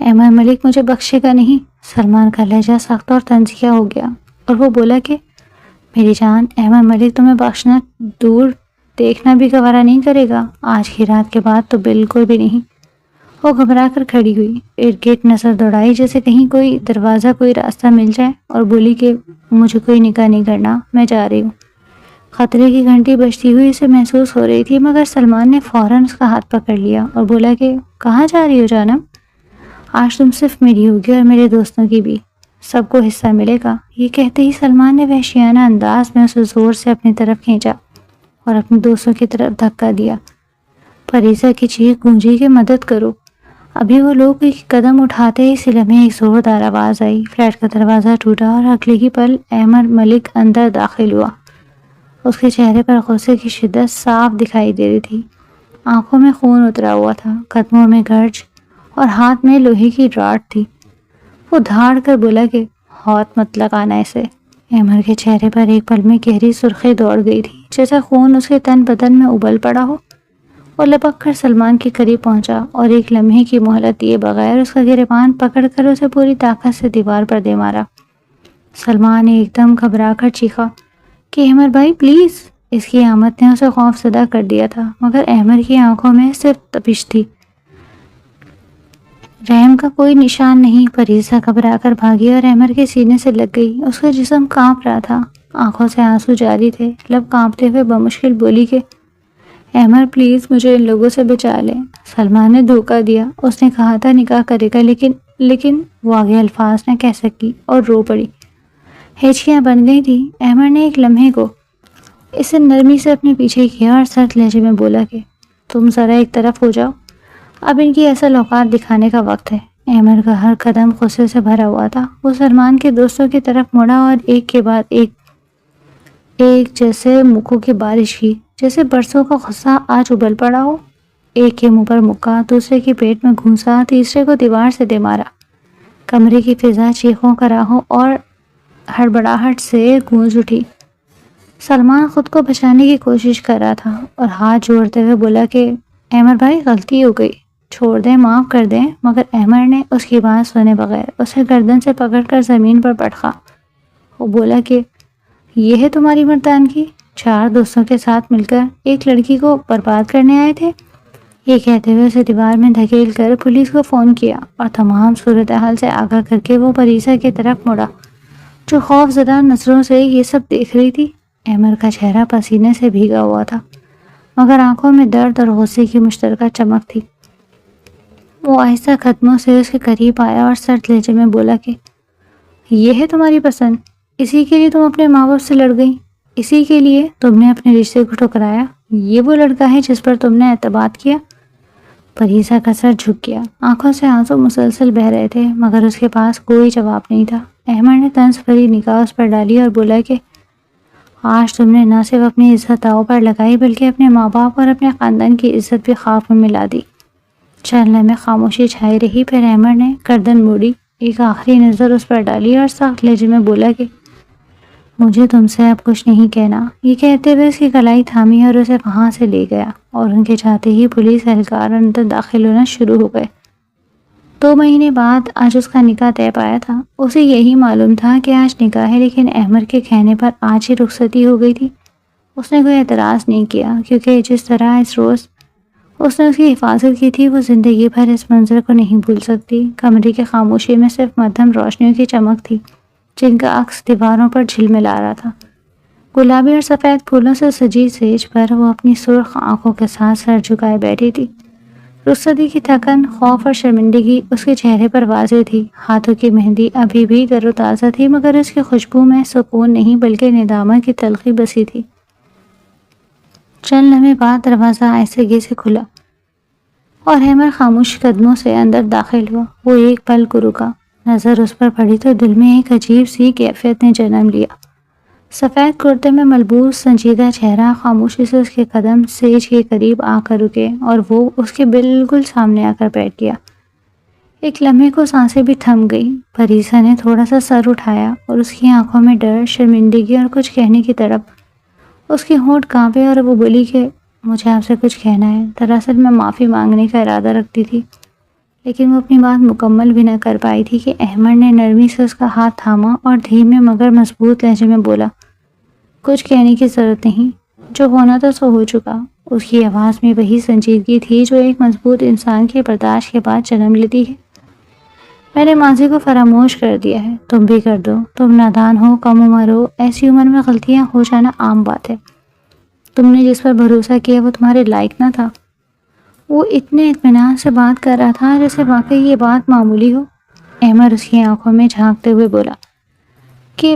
احمد ملک مجھے بخشے گا نہیں۔ سلمان کا لہجہ سخت اور طنزیہ ہو گیا اور وہ بولا کہ میری جان، احمد ملک تمہیں بخشنا دور دیکھنا بھی گوارا نہیں کرے گا، آج کی رات کے بعد تو بالکل بھی نہیں۔ وہ گھبرا کر کھڑی ہوئی، ارد گرد نظر دوڑائی جیسے کہیں کوئی دروازہ، کوئی راستہ مل جائے، اور بولی کہ مجھے کوئی نکاح نہیں کرنا، میں جا رہی ہوں۔ خطرے کی گھنٹی بجتی ہوئی اسے محسوس ہو رہی تھی، مگر سلمان نے فوراً اس کا ہاتھ پکڑ لیا اور بولا کہ کہاں جا رہی ہو جانم؟ آج تم صرف میری ہوگی اور میرے دوستوں کی بھی، سب کو حصہ ملے گا۔ یہ کہتے ہی سلمان نے وحشیانہ انداز میں اسے زور سے اپنی طرف کھینچا اور اپنے دوستوں کی طرف دھکا دیا۔ پریسا کی چیخ گونجی کہ مدد کرو۔ ابھی وہ لوگ ایک قدم اٹھاتے ہی اسی لمحے ایک زوردار آواز آئی، فلیٹ کا دروازہ ٹوٹا اور اگلے ہی پل احمد ملک اندر داخل ہوا۔ اس کے چہرے پر غصے کی شدت صاف دکھائی دے رہی تھی، آنکھوں میں خون اترا ہوا تھا، قدموں میں گرج اور ہاتھ میں لوہے کی راڈ تھی۔ وہ دھاڑ کر بولا کہ ہاتھ مت لگانا اسے۔ احمد کے چہرے پر ایک پل میں گہری سرخی دوڑ گئی تھی، جیسے خون اس کے تن بدن میں ابل پڑا ہو۔ وہ لپک کر سلمان کے قریب پہنچا اور ایک لمحے کی مہلت دیے بغیر اس کا گریبان پکڑ کر اسے پوری طاقت سے دیوار پر دے مارا۔ سلمان نے ایک دم گھبرا کر چیخا کہ احمد بھائی پلیز۔ اس کی آمد نے اسے خوف زدہ کر دیا تھا، مگر احمد کی آنکھوں میں صرف تپش تھی، رحم کا کوئی نشان نہیں۔ پریسا گھبرا کر بھاگی اور احمد کے سینے سے لگ گئی، اس کا جسم کانپ رہا تھا، آنکھوں سے آنسو جاری تھے، لب کانپتے ہوئے بمشکل بولی کہ احمد پلیز مجھے ان لوگوں سے بچا لیں۔ سلمان نے دھوکہ دیا، اس نے کہا تھا نکاح کرے گا، لیکن وہ آگے الفاظ نہ کہہ سکی اور رو پڑی، ہچکیاں بن گئی تھی۔ احمد نے ایک لمحے کو اسے نرمی سے اپنے پیچھے کیا اور سخت لہجے میں بولا کہ تم ذرا ایک طرف ہو جاؤ، اب ان کی اصل اوقات دکھانے کا وقت ہے۔ احمد کا ہر قدم غصے سے بھرا ہوا تھا۔ وہ سلمان کے دوستوں کی طرف مڑا اور ایک کے بعد ایک جیسے مکھوں کی بارش کی، جیسے برسوں کا غصہ آج ابل پڑا ہو۔ ایک کے منہ پر مکہ، دوسرے کے پیٹ میں گھونسا، تیسرے کو دیوار سے دے مارا۔ کمرے کی فضا چیخوں کراہوں اور ہڑبڑاہٹ سے گونج اٹھی۔ سلمان خود کو بچانے کی کوشش کر رہا تھا اور ہاتھ جوڑتے ہوئے بولا کہ احمد بھائی غلطی ہو گئی، چھوڑ دیں، معاف کر دیں۔ مگر احمد نے اس کی بات سنے بغیر اسے گردن سے پکڑ کر زمین پر پٹخا۔ وہ بولا کہ یہ ہے تمہاری مردانگی، 4 دوستوں کے ساتھ مل کر ایک لڑکی کو برباد کرنے آئے تھے؟ یہ کہتے ہوئے اسے دیوار میں دھکیل کر پولیس کو فون کیا اور تمام صورتحال سے آگاہ کر کے وہ پریسا کی طرف مڑا، جو خوف زدہ نظروں سے یہ سب دیکھ رہی تھی۔ احمد کا چہرہ پسینے سے بھیگا ہوا تھا، مگر آنکھوں میں درد اور غصے کی مشترکہ چمک تھی۔ وہ آہستہ قدموں سے اس کے قریب آیا اور سرد لہجے میں بولا کہ یہ ہے تمہاری پسند، اسی کے لیے تم اپنے ماں باپ سے لڑ گئی، اسی کے لیے تم نے اپنے رشتے کو ٹھکرایا، یہ وہ لڑکا ہے جس پر تم نے اعتماد کیا؟ پریسا کا سر جھک گیا، آنکھوں سے آنسو مسلسل بہہ رہے تھے مگر اس کے پاس کوئی جواب نہیں تھا۔ احمد نے طنز بھری نگاہ اس پر ڈالی اور بولا کہ آج تم نے نہ صرف اپنی عزت داؤ پر لگائی بلکہ اپنے ماں باپ اور اپنے خاندان کی عزت بھی خواب میں ملا دی۔ چلنے میں خاموشی چھائی رہی، پھر احمد نے گردن موڑی، ایک آخری نظر اس پر ڈالی اور سخت لہجے میں بولا کہ مجھے تم سے اب کچھ نہیں کہنا۔ یہ کہتے ہوئے اس کی کلائی تھامی اور اسے وہاں سے لے گیا اور ان کے جاتے ہی پولیس اہلکار اندر داخل ہونا شروع ہو گئے۔ 2 مہینے بعد آج اس کا نکاح طے پایا تھا۔ اسے یہی معلوم تھا کہ آج نکاح ہے، لیکن احمد کے کہنے پر آج ہی رخصتی ہو گئی تھی۔ اس نے کوئی اعتراض نہیں کیا کیونکہ جس طرح اس روز اس نے اس کی حفاظت کی تھی وہ زندگی بھر اس منظر کو نہیں بھول سکتی۔ کمرے کی خاموشی میں صرف مدھم روشنیوں کی چمک تھی جن کا عکس دیواروں پر جھلملا رہا تھا۔ گلابی اور سفید پھولوں سے سجی سیج پر وہ اپنی سرخ آنکھوں کے ساتھ سر جھکائے بیٹھی تھی۔ رخصتی کی تھکن، خوف اور شرمندگی اس کے چہرے پر واضح تھی۔ ہاتھوں کی مہندی ابھی بھی تر و تازہ تھی مگر اس کی خوشبو میں سکون نہیں بلکہ ندامت کی تلخی بسی تھی۔ چند لمحے بعد دروازہ آہستگی سے کھلا اور احمد خاموش قدموں سے اندر داخل ہوا۔ وہ ایک پل کو رکا، نظر اس پر پڑی تو دل میں ایک عجیب سی کیفیت نے جنم لیا۔ سفید کرتے میں ملبوس سنجیدہ چہرہ خاموشی سے اس کے قدم سیج کے قریب آ کر رکے اور وہ اس کے بالکل سامنے آ کر بیٹھ گیا۔ ایک لمحے کو سانسیں بھی تھم گئی۔ پریسا نے تھوڑا سا سر اٹھایا اور اس کی آنکھوں میں ڈر، شرمندگی اور کچھ کہنے کی تڑپ۔ اس کے ہونٹ کانپے اور وہ بولی کہ مجھے آپ سے کچھ کہنا ہے۔ دراصل میں معافی مانگنے کا ارادہ رکھتی تھی، لیکن وہ اپنی بات مکمل بھی نہ کر پائی تھی کہ احمد نے نرمی سے اس کا ہاتھ تھاما اور دھیمے مگر مضبوط لہجے میں بولا، کچھ کہنے کی ضرورت نہیں، جو ہونا تھا سو ہو چکا۔ اس کی آواز میں وہی سنجیدگی تھی جو ایک مضبوط انسان کے برداشت کے بعد جنم لیتی ہے۔ میں نے ماضی کو فراموش کر دیا ہے، تم بھی کر دو۔ تم نادان ہو، کم عمر ہو، ایسی عمر میں غلطیاں ہو جانا عام بات ہے۔ تم نے جس پر بھروسہ کیا وہ تمہارے لائق نہ تھا۔ وہ اتنے اطمینان سے بات کر رہا تھا جیسے واقعی یہ بات معمولی ہو۔ احمد اس کی آنکھوں میں جھانکتے ہوئے بولا کہ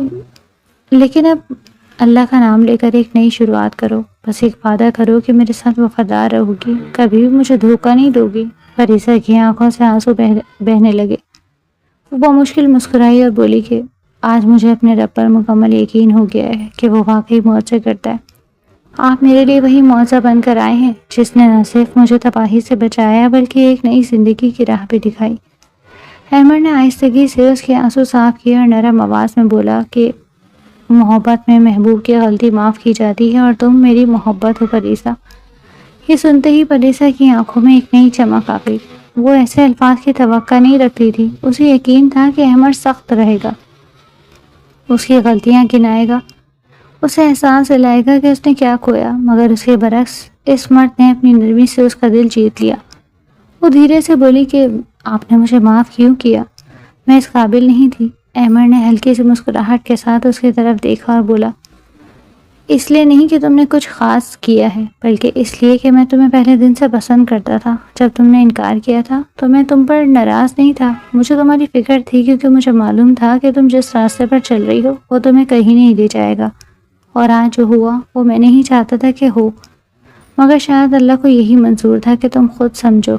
لیکن اب اللہ کا نام لے کر ایک نئی شروعات کرو، بس ایک وعدہ کرو کہ میرے ساتھ وفادار رہو گی، کبھی بھی مجھے دھوکہ نہیں دو گی۔ پریسا کی آنکھوں سے آنسو بہنے لگے۔ وہ بمشکل مسکرائی اور بولی کہ آج مجھے اپنے رب پر مکمل یقین ہو گیا ہے کہ وہ واقعی معجزے کرتا ہے۔ آپ میرے لیے وہی معجزہ بن کر آئے ہیں جس نے نہ صرف مجھے تباہی سے بچایا بلکہ ایک نئی زندگی کی راہ بھی دکھائی۔ احمد نے آہستگی سے اس کے آنسو صاف کیے اور نرم آواز میں بولا کہ محبت میں محبوب کی غلطی معاف کی جاتی ہے اور تم میری محبت ہو پریسا۔ یہ سنتے ہی پریسا کی آنکھوں میں ایک نئی چمک آ گئی۔ وہ ایسے الفاظ کی توقع نہیں رکھتی تھی۔ اسے یقین تھا کہ احمد سخت رہے گا، اس کی غلطیاں گنائے گا، اسے احساس دلائے گا کہ اس نے کیا کھویا، مگر اس کے برعکس اس مرد نے اپنی نرمی سے اس کا دل جیت لیا۔ وہ دھیرے سے بولی کہ آپ نے مجھے معاف کیوں کیا؟ میں اس قابل نہیں تھی۔ احمد نے ہلکی سی مسکراہٹ کے ساتھ اس کی طرف دیکھا اور بولا، اس لیے نہیں کہ تم نے کچھ خاص کیا ہے بلکہ اس لیے کہ میں تمہیں پہلے دن سے پسند کرتا تھا۔ جب تم نے انکار کیا تھا تو میں تم پر ناراض نہیں تھا، مجھے تمہاری فکر تھی کیونکہ مجھے معلوم تھا کہ تم جس راستے پر چل رہی ہو وہ تمہیں کہیں نہیں لے جائے گا، اور آج جو ہوا وہ میں نہیں چاہتا تھا کہ ہو، مگر شاید اللہ کو یہی منظور تھا کہ تم خود سمجھو۔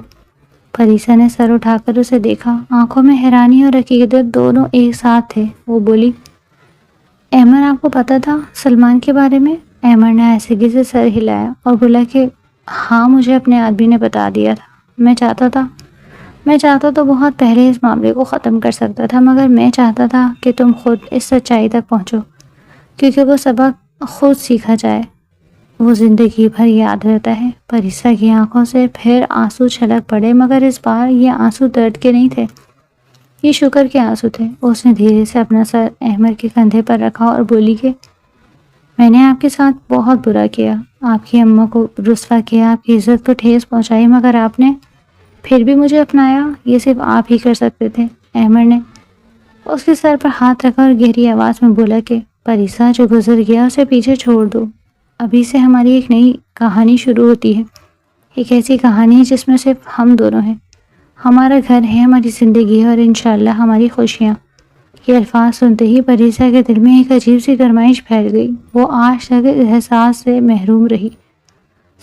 پریسا نے سر اٹھا کر اسے دیکھا، آنکھوں میں حیرانی اور عقیدت دونوں ایک ساتھ تھے۔ وہ بولی، احمد آپ کو پتا تھا سلمان کے بارے میں؟ احمد نے آہستگی سے سر ہلایا اور بولا کہ ہاں، مجھے اپنے آدمی نے بتا دیا تھا۔ میں چاہتا تو بہت پہلے اس معاملے کو ختم کر سکتا تھا، مگر میں چاہتا تھا کہ تم خود اس سچائی تک پہنچو کیونکہ وہ سبق خود سیکھا جائے، وہ زندگی بھر یاد رہتا ہے۔ پریسا کی آنکھوں سے پھر آنسو چھلک پڑے مگر اس بار یہ آنسو درد کے نہیں تھے، یہ شکر کے آنسو تھے۔ اس نے دھیرے سے اپنا سر احمد کے کندھے پر رکھا اور بولی کہ میں نے آپ کے ساتھ بہت برا کیا، آپ کی اماں کو رسوا کیا، آپ کی عزت کو ٹھیس پہنچائی، مگر آپ نے پھر بھی مجھے اپنایا، یہ صرف آپ ہی کر سکتے تھے۔ احمد نے اس کے سر پر ہاتھ رکھا اور گہری آواز میں بولا کہ پریسا، جو گزر گیا اسے پیچھے چھوڑ دو، ابھی سے ہماری ایک نئی کہانی شروع ہوتی ہے، ایک ایسی کہانی جس میں صرف ہم دونوں ہیں، ہمارا گھر ہے، ہماری زندگی ہے اور انشاءاللہ ہماری خوشیاں۔ یہ الفاظ سنتے ہی پریسا کے دل میں ایک عجیب سی گرمائش پھیل گئی۔ وہ آج تک اس احساس سے محروم رہی،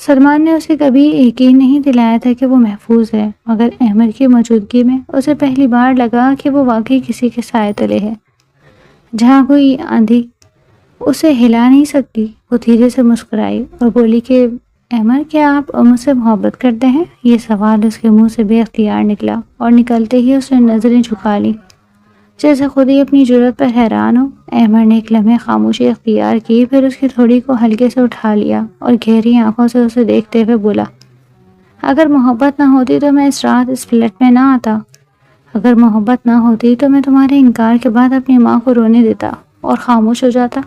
سلمان نے اسے کبھی یقین نہیں دلایا تھا کہ وہ محفوظ ہے، مگر احمد کی موجودگی میں اسے پہلی بار لگا کہ وہ واقعی کسی کے سائے تلے ہے، جہاں کوئی آندھی اسے ہلا نہیں سکتی۔ وہ دھیرے سے مسکرائی اور بولی کہ احمد، کیا آپ مجھ سے محبت کرتے ہیں؟ یہ سوال اس کے منہ سے بے اختیار نکلا اور نکلتے ہی اس نے نظریں جھکا لی، جیسے خود ہی اپنی جرأت پر حیران ہو۔ احمد نے ایک لمحے خاموشی اختیار کی، پھر اس کی تھوڑی کو ہلکے سے اٹھا لیا اور گہری آنکھوں سے اسے دیکھتے ہوئے بولا، اگر محبت نہ ہوتی تو میں اس رات اس فلیٹ میں نہ آتا۔ اگر محبت نہ ہوتی تو میں تمہارے انکار کے بعد اپنی ماں کو رونے دیتا اور خاموش ہو جاتا،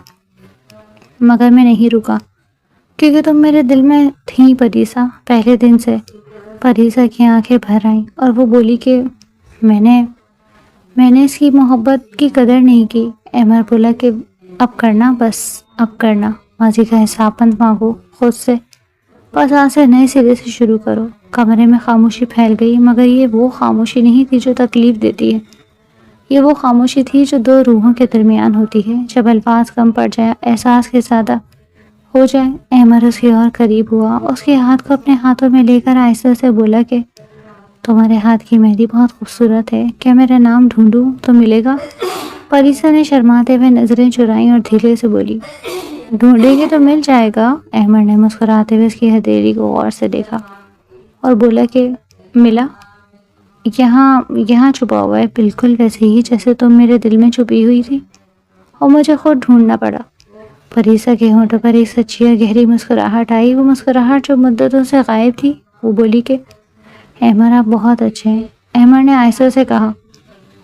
مگر میں نہیں رکا، کیونکہ تم میرے دل میں تھیں پریسا، پہلے دن سے۔ پریسا کی آنکھیں بھر آئیں اور وہ بولی کہ میں نے اس کی محبت کی قدر نہیں کی۔ احمد بولا کہ اب کرنا، بس اب کرنا، ماضی کا حساب مت مانگو خود سے، بس آج سے نئے سرے سے شروع کرو۔ کمرے میں خاموشی پھیل گئی، مگر یہ وہ خاموشی نہیں تھی جو تکلیف دیتی ہے، یہ وہ خاموشی تھی جو دو روحوں کے درمیان ہوتی ہے، جب الفاظ کم پڑ جائے، احساس کے زیادہ ہو جائے۔ احمد اس کے اور قریب ہوا، اس کے ہاتھ کو اپنے ہاتھوں میں لے کر آہستہ سے بولا کہ تمہارے ہاتھ کی مہندی بہت خوبصورت ہے، کیا میرا نام ڈھونڈوں تو ملے گا؟ پریسا نے شرماتے ہوئے نظریں چرائیں اور دھیرے سے بولی، ڈھونڈے گی تو مل جائے گا۔ احمد نے مسکراتے ہوئے اس کی ہتھیلی کو غور سے دیکھا اور بولا کہ ملا، یہاں چھپا ہوا ہے، بالکل ویسے ہی جیسے تم میرے دل میں چھپی ہوئی تھی اور مجھے خود ڈھونڈنا پڑا۔ پریسا کے ہونٹوں پر ایک سچی اور گہری مسکراہٹ آئی، وہ مسکراہٹ جو مدتوں سے غائب تھی۔ وہ بولی کہ احمد، آپ بہت اچھے ہیں۔ احمد نے آہستہ سے کہا،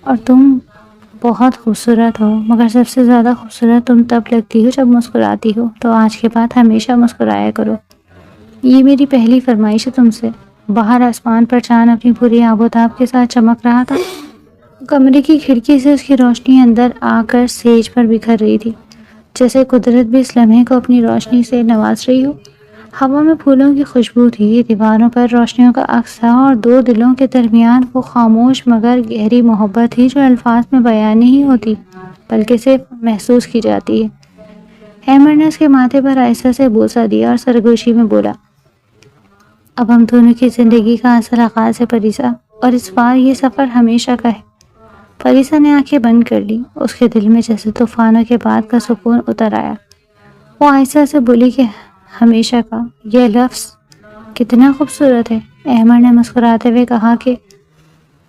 اور تم بہت خوبصورت ہو، مگر سب سے زیادہ خوبصورت تم تب لگتی ہو جب مسکراتی ہو، تو آج کے بعد ہمیشہ مسکرایا کرو، یہ میری پہلی فرمائش ہے تم سے۔ باہر آسمان پر چاند اپنی پوری آب و تاب کے ساتھ چمک رہا تھا، کمرے کی کھڑکی سے اس کی روشنی اندر آ کر سیج پر بکھر رہی تھی، جیسے قدرت بھی اس لمحے کو اپنی روشنی سے نواز رہی ہو۔ ہوا میں پھولوں کی خوشبو تھی، دیواروں پر روشنیوں کا عکس تھا، اور دو دلوں کے درمیان وہ خاموش مگر گہری محبت تھی جو الفاظ میں بیان نہیں ہوتی بلکہ صرف محسوس کی جاتی ہے۔ احمد نے اس کے ماتھے پر آہستہ سے بوسہ دیا اور سرگوشی میں بولا، اب ہم دونوں کی زندگی کا اصل آغاز ہے پریسا، اور اس بار یہ سفر ہمیشہ کا ہے۔ پریسا نے آنکھیں بند کر لی، اس کے دل میں جیسے طوفانوں کے بعد کا سکون اتر آیا۔ وہ آہستہ سے بولی کہ ہمیشہ کا، یہ لفظ کتنا خوبصورت ہے۔ احمد نے مسکراتے ہوئے کہا کہ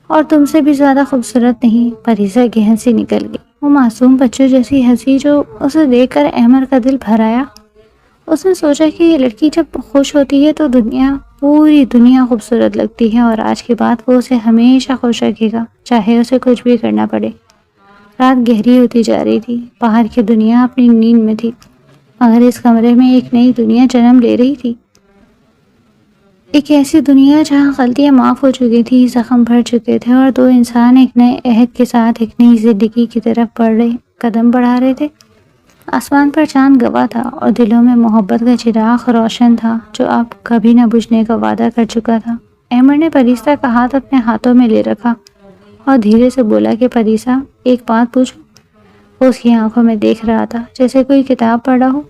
اور تم سے بھی زیادہ خوبصورت نہیں۔ پریسا کی ہنسی نکل گئی، وہ معصوم بچوں جیسی ہنسی جو اسے دیکھ کر احمد کا دل بھر آیا۔ اس نے سوچا کہ یہ لڑکی جب خوش ہوتی ہے تو پوری دنیا خوبصورت لگتی ہے، اور آج کے بعد وہ اسے ہمیشہ خوش رکھے گا، چاہے اسے کچھ بھی کرنا پڑے۔ رات گہری ہوتی جا رہی تھی، باہر کی دنیا اپنی نیند میں تھی، مگر اس کمرے میں ایک نئی دنیا جنم لے رہی تھی، ایک ایسی دنیا جہاں غلطیاں معاف ہو چکی تھی، زخم بھر چکے تھے، اور دو انسان ایک نئے عہد کے ساتھ ایک نئی زندگی کی طرف قدم بڑھا رہے تھے۔ آسمان پر چاند گواہ تھا، اور دلوں میں محبت کا چراغ روشن تھا جو اب کبھی نہ بجھنے کا وعدہ کر چکا تھا۔ احمد نے پریسا کا ہاتھ اپنے ہاتھوں میں لے رکھا اور دھیرے سے بولا کہ پریسا، ایک بات پوچھوں؟ وہ اس کی آنکھوں میں دیکھ رہا تھا جیسے کوئی کتاب پڑھ رہا ہو۔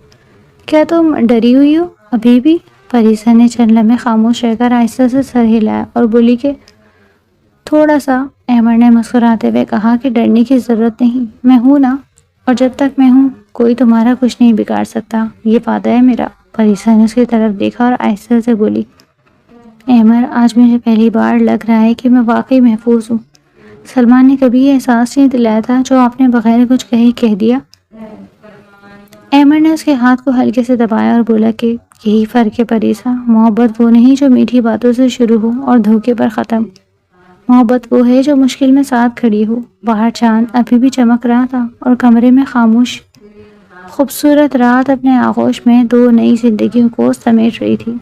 کیا تم ڈری ہوئی ہو ابھی بھی؟ پریسا نے چند لمحے خاموش رہ کر آہستہ سے سر ہلایا اور بولی کہ تھوڑا سا۔ احمد نے مسکراتے ہوئے کہا کہ ڈرنے کی ضرورت نہیں، میں ہوں نا، اور جب تک میں ہوں کوئی تمہارا کچھ نہیں بگاڑ سکتا، یہ وعدہ ہے میرا۔ پریسا نے اس کی طرف دیکھا اور آہستہ سے بولی، احمد، آج مجھے پہلی بار لگ رہا ہے کہ میں واقعی محفوظ ہوں۔ سلمان نے کبھی یہ احساس نہیں دلایا تھا جو آپ نے بغیر کچھ کہے کہہ دیا۔ احمد نے اس کے ہاتھ کو ہلکے سے دبایا اور بولا کہ یہی فرق ہے پریسا، محبت وہ نہیں جو میٹھی باتوں سے شروع ہو اور دھوکے پر ختم، محبت وہ ہے جو مشکل میں ساتھ کھڑی ہو۔ باہر چاند ابھی بھی چمک رہا تھا، اور کمرے میں خاموش خوبصورت رات اپنے آغوش میں دو نئی زندگیوں کو سمیٹ رہی تھی۔